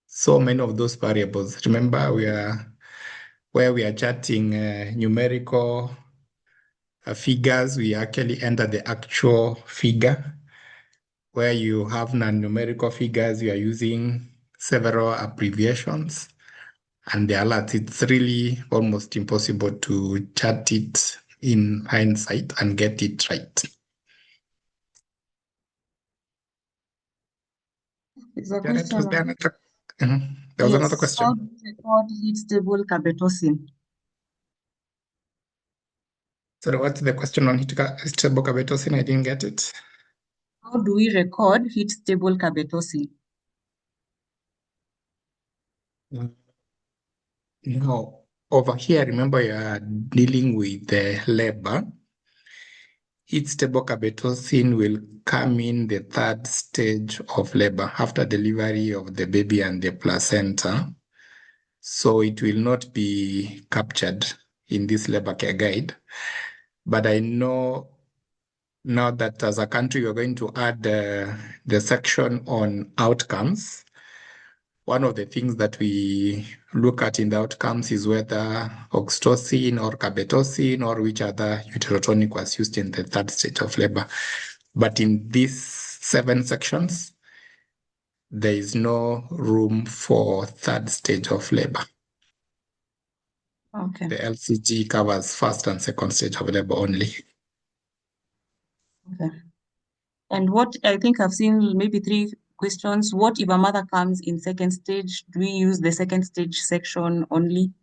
so many of those variables. Remember, where we are chatting numerical figures, we actually enter the actual figure. Where you have non-numerical figures, you are using several abbreviations. And the alerts, it's really almost impossible to chart it in hindsight and get it right. It's a Janet, question. was there another? There was another question. How do you record heat stable carbetocin? Sorry, what's the question on stable carbetocin? I didn't get it. How do we record heat stable carbetocin? No, over here, remember you are dealing with the labor. Heat stable carbetocin will come in the third stage of labor after delivery of the baby and the placenta. So it will not be captured in this labor care guide. But I know now that as a country, we're going to add the section on outcomes. One of the things that we look at in the outcomes is whether oxytocin or carbetocin or which other uterotonic was used in the third stage of labor. But in these 7 sections, there is no room for third stage of labor. Okay. The LCG covers first and second stage of labor only. Okay. And what I think I've seen maybe 3 questions. What if a mother comes in second stage? Do we use the second stage section only?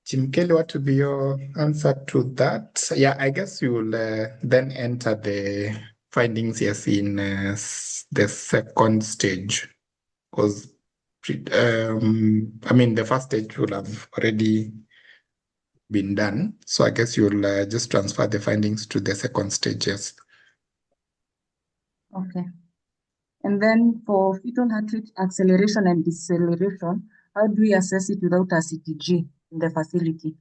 Jim Kelly, what would be your answer to that? Yeah, I guess you will then enter the findings, yes, in the second stage, because the first stage will have already been done. So I guess you'll just transfer the findings to the second stage, yes. Okay. And then for fetal heart rate acceleration and deceleration, how do we assess it without a CTG in the facility?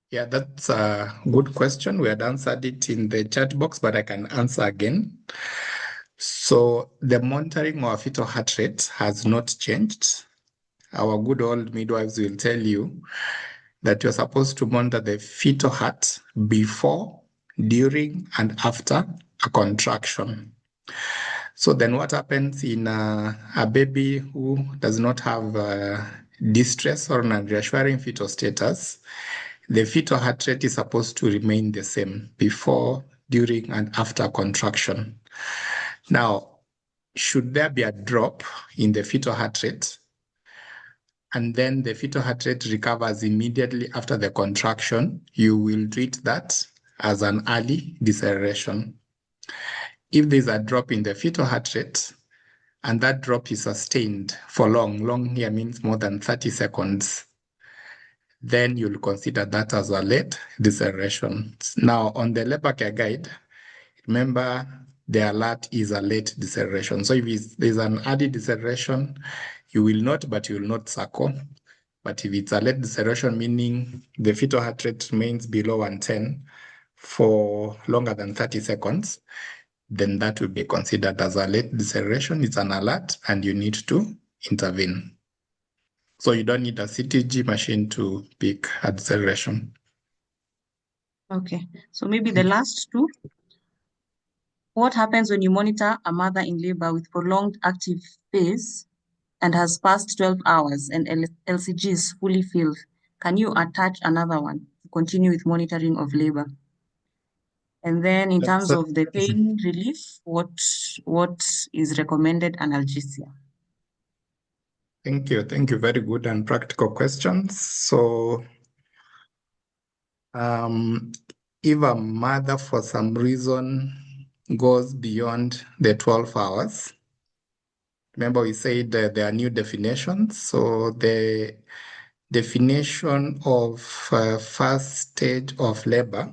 Yeah, that's a good question. We had answered it in the chat box, but I can answer again. So the monitoring of fetal heart rate has not changed. Our good old midwives will tell you that you're supposed to monitor the fetal heart before, during, and after a contraction. So then what happens in a baby who does not have distress or non-reassuring fetal status? The fetal heart rate is supposed to remain the same before, during, and after contraction. Now, should there be a drop in the fetal heart rate, and then the fetal heart rate recovers immediately after the contraction, you will treat that as an early deceleration. If there's a drop in the fetal heart rate, and that drop is sustained for long here means more than 30 seconds, then you'll consider that as a late deceleration. Now, on the labor care guide, remember the alert is a late deceleration. So if there's an early deceleration, you will not, but you will not circle. But if it's a late deceleration, meaning the fetal heart rate remains below 110 for longer than 30 seconds, then that will be considered as a late deceleration. It's an alert and you need to intervene. So you don't need a CTG machine to pick a deceleration. Okay, so maybe the last two. What happens when you monitor a mother in labor with prolonged active phase and has passed 12 hours and LCG is fully filled? Can you attach another one to continue with monitoring of labor? And then in terms of the pain relief, what is recommended analgesia? Thank you. Thank you. Very good and practical questions. So if a mother for some reason goes beyond the 12 hours, remember we said that there are new definitions. So the definition of first stage of labor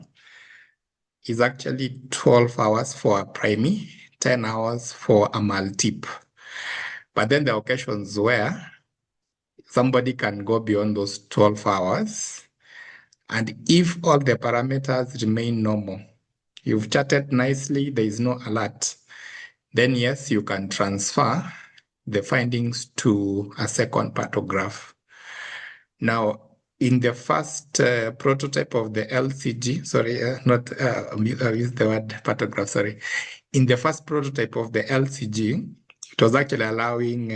is actually 12 hours for a primary, 10 hours for a multiple. But then there are occasions where somebody can go beyond those 12 hours. And if all the parameters remain normal, you've chatted nicely, there is no alert, then yes, you can transfer the findings to a second pathograph. Now, in the first prototype of the LCG, I used the word pathograph, sorry. In the first prototype of the LCG, it was actually allowing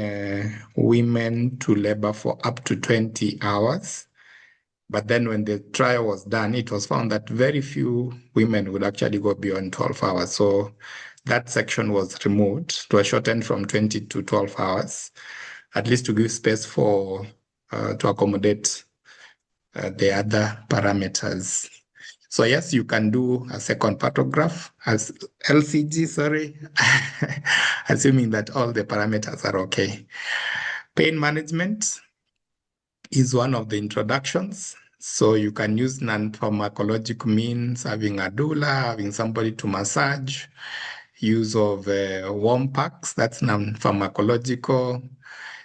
women to labor for up to 20 hours. But then when the trial was done, it was found that very few women would actually go beyond 12 hours. So that section was removed. It was shortened from 20 to 12 hours, at least to give space for to accommodate the other parameters. So yes, you can do a second pathograph as LCG, sorry, assuming that all the parameters are okay. Pain management is one of the introductions. So you can use non-pharmacological means, having a doula, having somebody to massage, use of warm packs, that's non-pharmacological.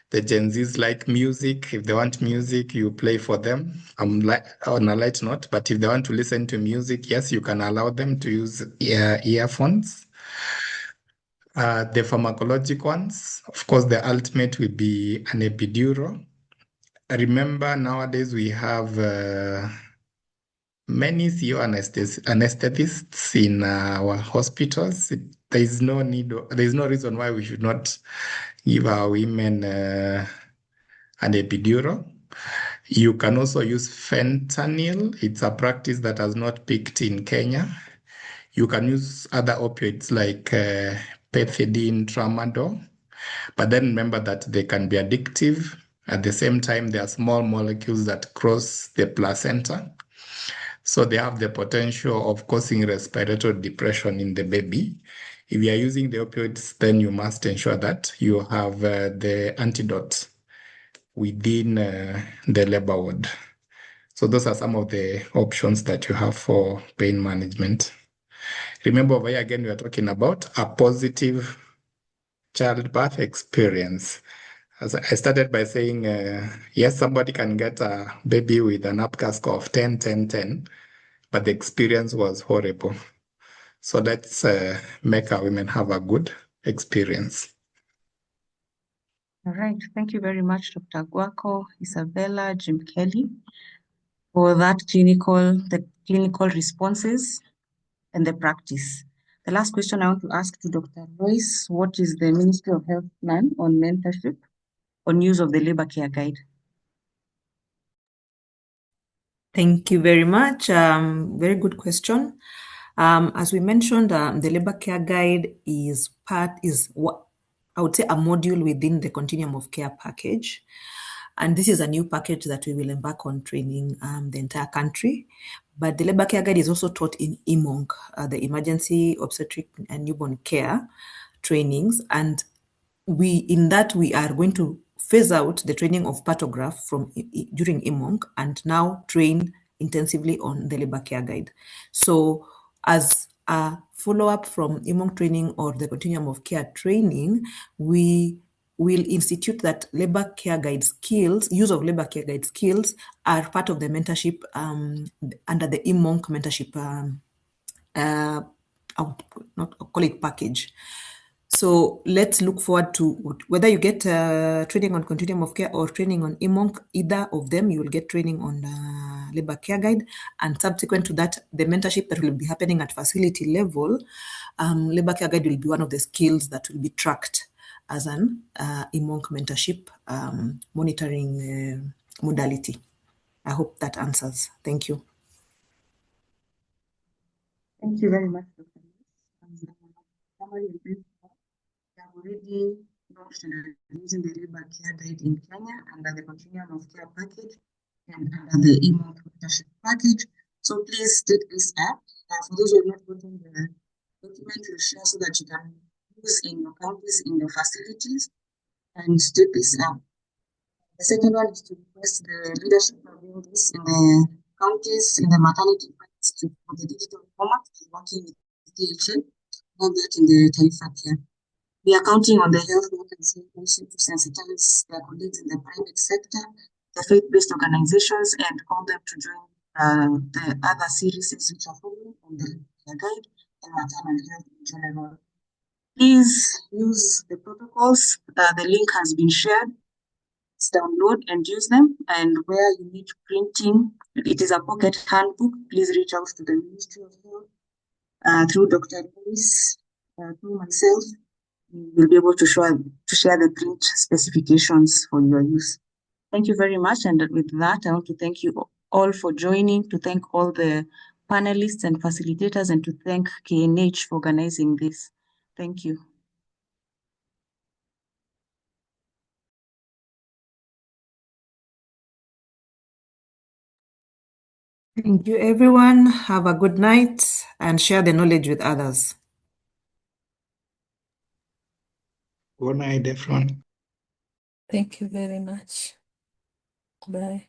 The Gen Zs like music. If they want music, you play for them. On a light note, but if they want to listen to music, yes, you can allow them to use earphones. The pharmacologic ones, of course, the ultimate will be an epidural. Remember, nowadays we have many CO anesthetists in our hospitals. There is no reason why we should not give our women an epidural. You can also use fentanyl. It's a practice that has not peaked in Kenya. You can use other opioids like pethidine, tramadol. But then remember that they can be addictive. At the same time, they are small molecules that cross the placenta. So they have the potential of causing respiratory depression in the baby If you are using the opioids, then you must ensure that you have the antidote within the labor ward. So those are some of the options that you have for pain management. Remember, over here again, we are talking about a positive childbirth experience. As I started by saying, yes, somebody can get a baby with an APGAR score of 10, 10, 10, but the experience was horrible. So let's make our women have a good experience. All right. Thank you very much, Dr. Guaco, Isabella, Jim Kelly, for the clinical responses and the practice. The last question I want to ask to Dr. Lois, what is the Ministry of Health plan on mentorship on use of the labor care guide? Thank you very much. Very good question. As we mentioned, the labor care guide is what I would say a module within the continuum of care package. And this is a new package that we will embark on training the entire country. But the labor care guide is also taught in EMONC, the Emergency Obstetric and Newborn Care trainings. And we are going to phase out the training of patograph during EMONC and now train intensively on the labor care guide. So as a follow-up from EMONC training or the continuum of care training, we will institute that labor care guide skills, use of labor care guide skills are part of the mentorship under the EMONC mentorship, I'll call it package. So let's look forward to whether you get training on continuum of care or training on EMONC, either of them, you will get training on labor care guide. And subsequent to that, the mentorship that will be happening at facility level, labor care guide will be one of the skills that will be tracked as an EMONC mentorship monitoring modality. I hope that answers. Thank you. Thank you very much, Dr. We have already launched and are using the labor care guide in Kenya under the continuum of care package and under the EMONC mentorship package. So please take this app. For those who have not gotten the document, we'll share so that you can use in your counties, in your facilities, and take this app. The second one is to request the leadership of doing this in the counties, in the maternity for the digital format, working with DHA, all that in the Taifa care. We are counting on the health workers also to sensitize their colleagues in the private sector, the faith-based organizations, and all them to join the other series which are following on the guide and maternal health in general. Please use the protocols. The link has been shared. Download and use them. And where you need printing, it is a pocket handbook. Please reach out to the Ministry of Health through Dr. Lewis, through myself. We will be able to share the print specifications for your use. Thank you very much. And with that, I want to thank you all for joining, to thank all the panelists and facilitators, and to thank KNH for organizing this. Thank you. Thank you, everyone. Have a good night and share the knowledge with others. Good night, everyone. Thank you very much. Bye.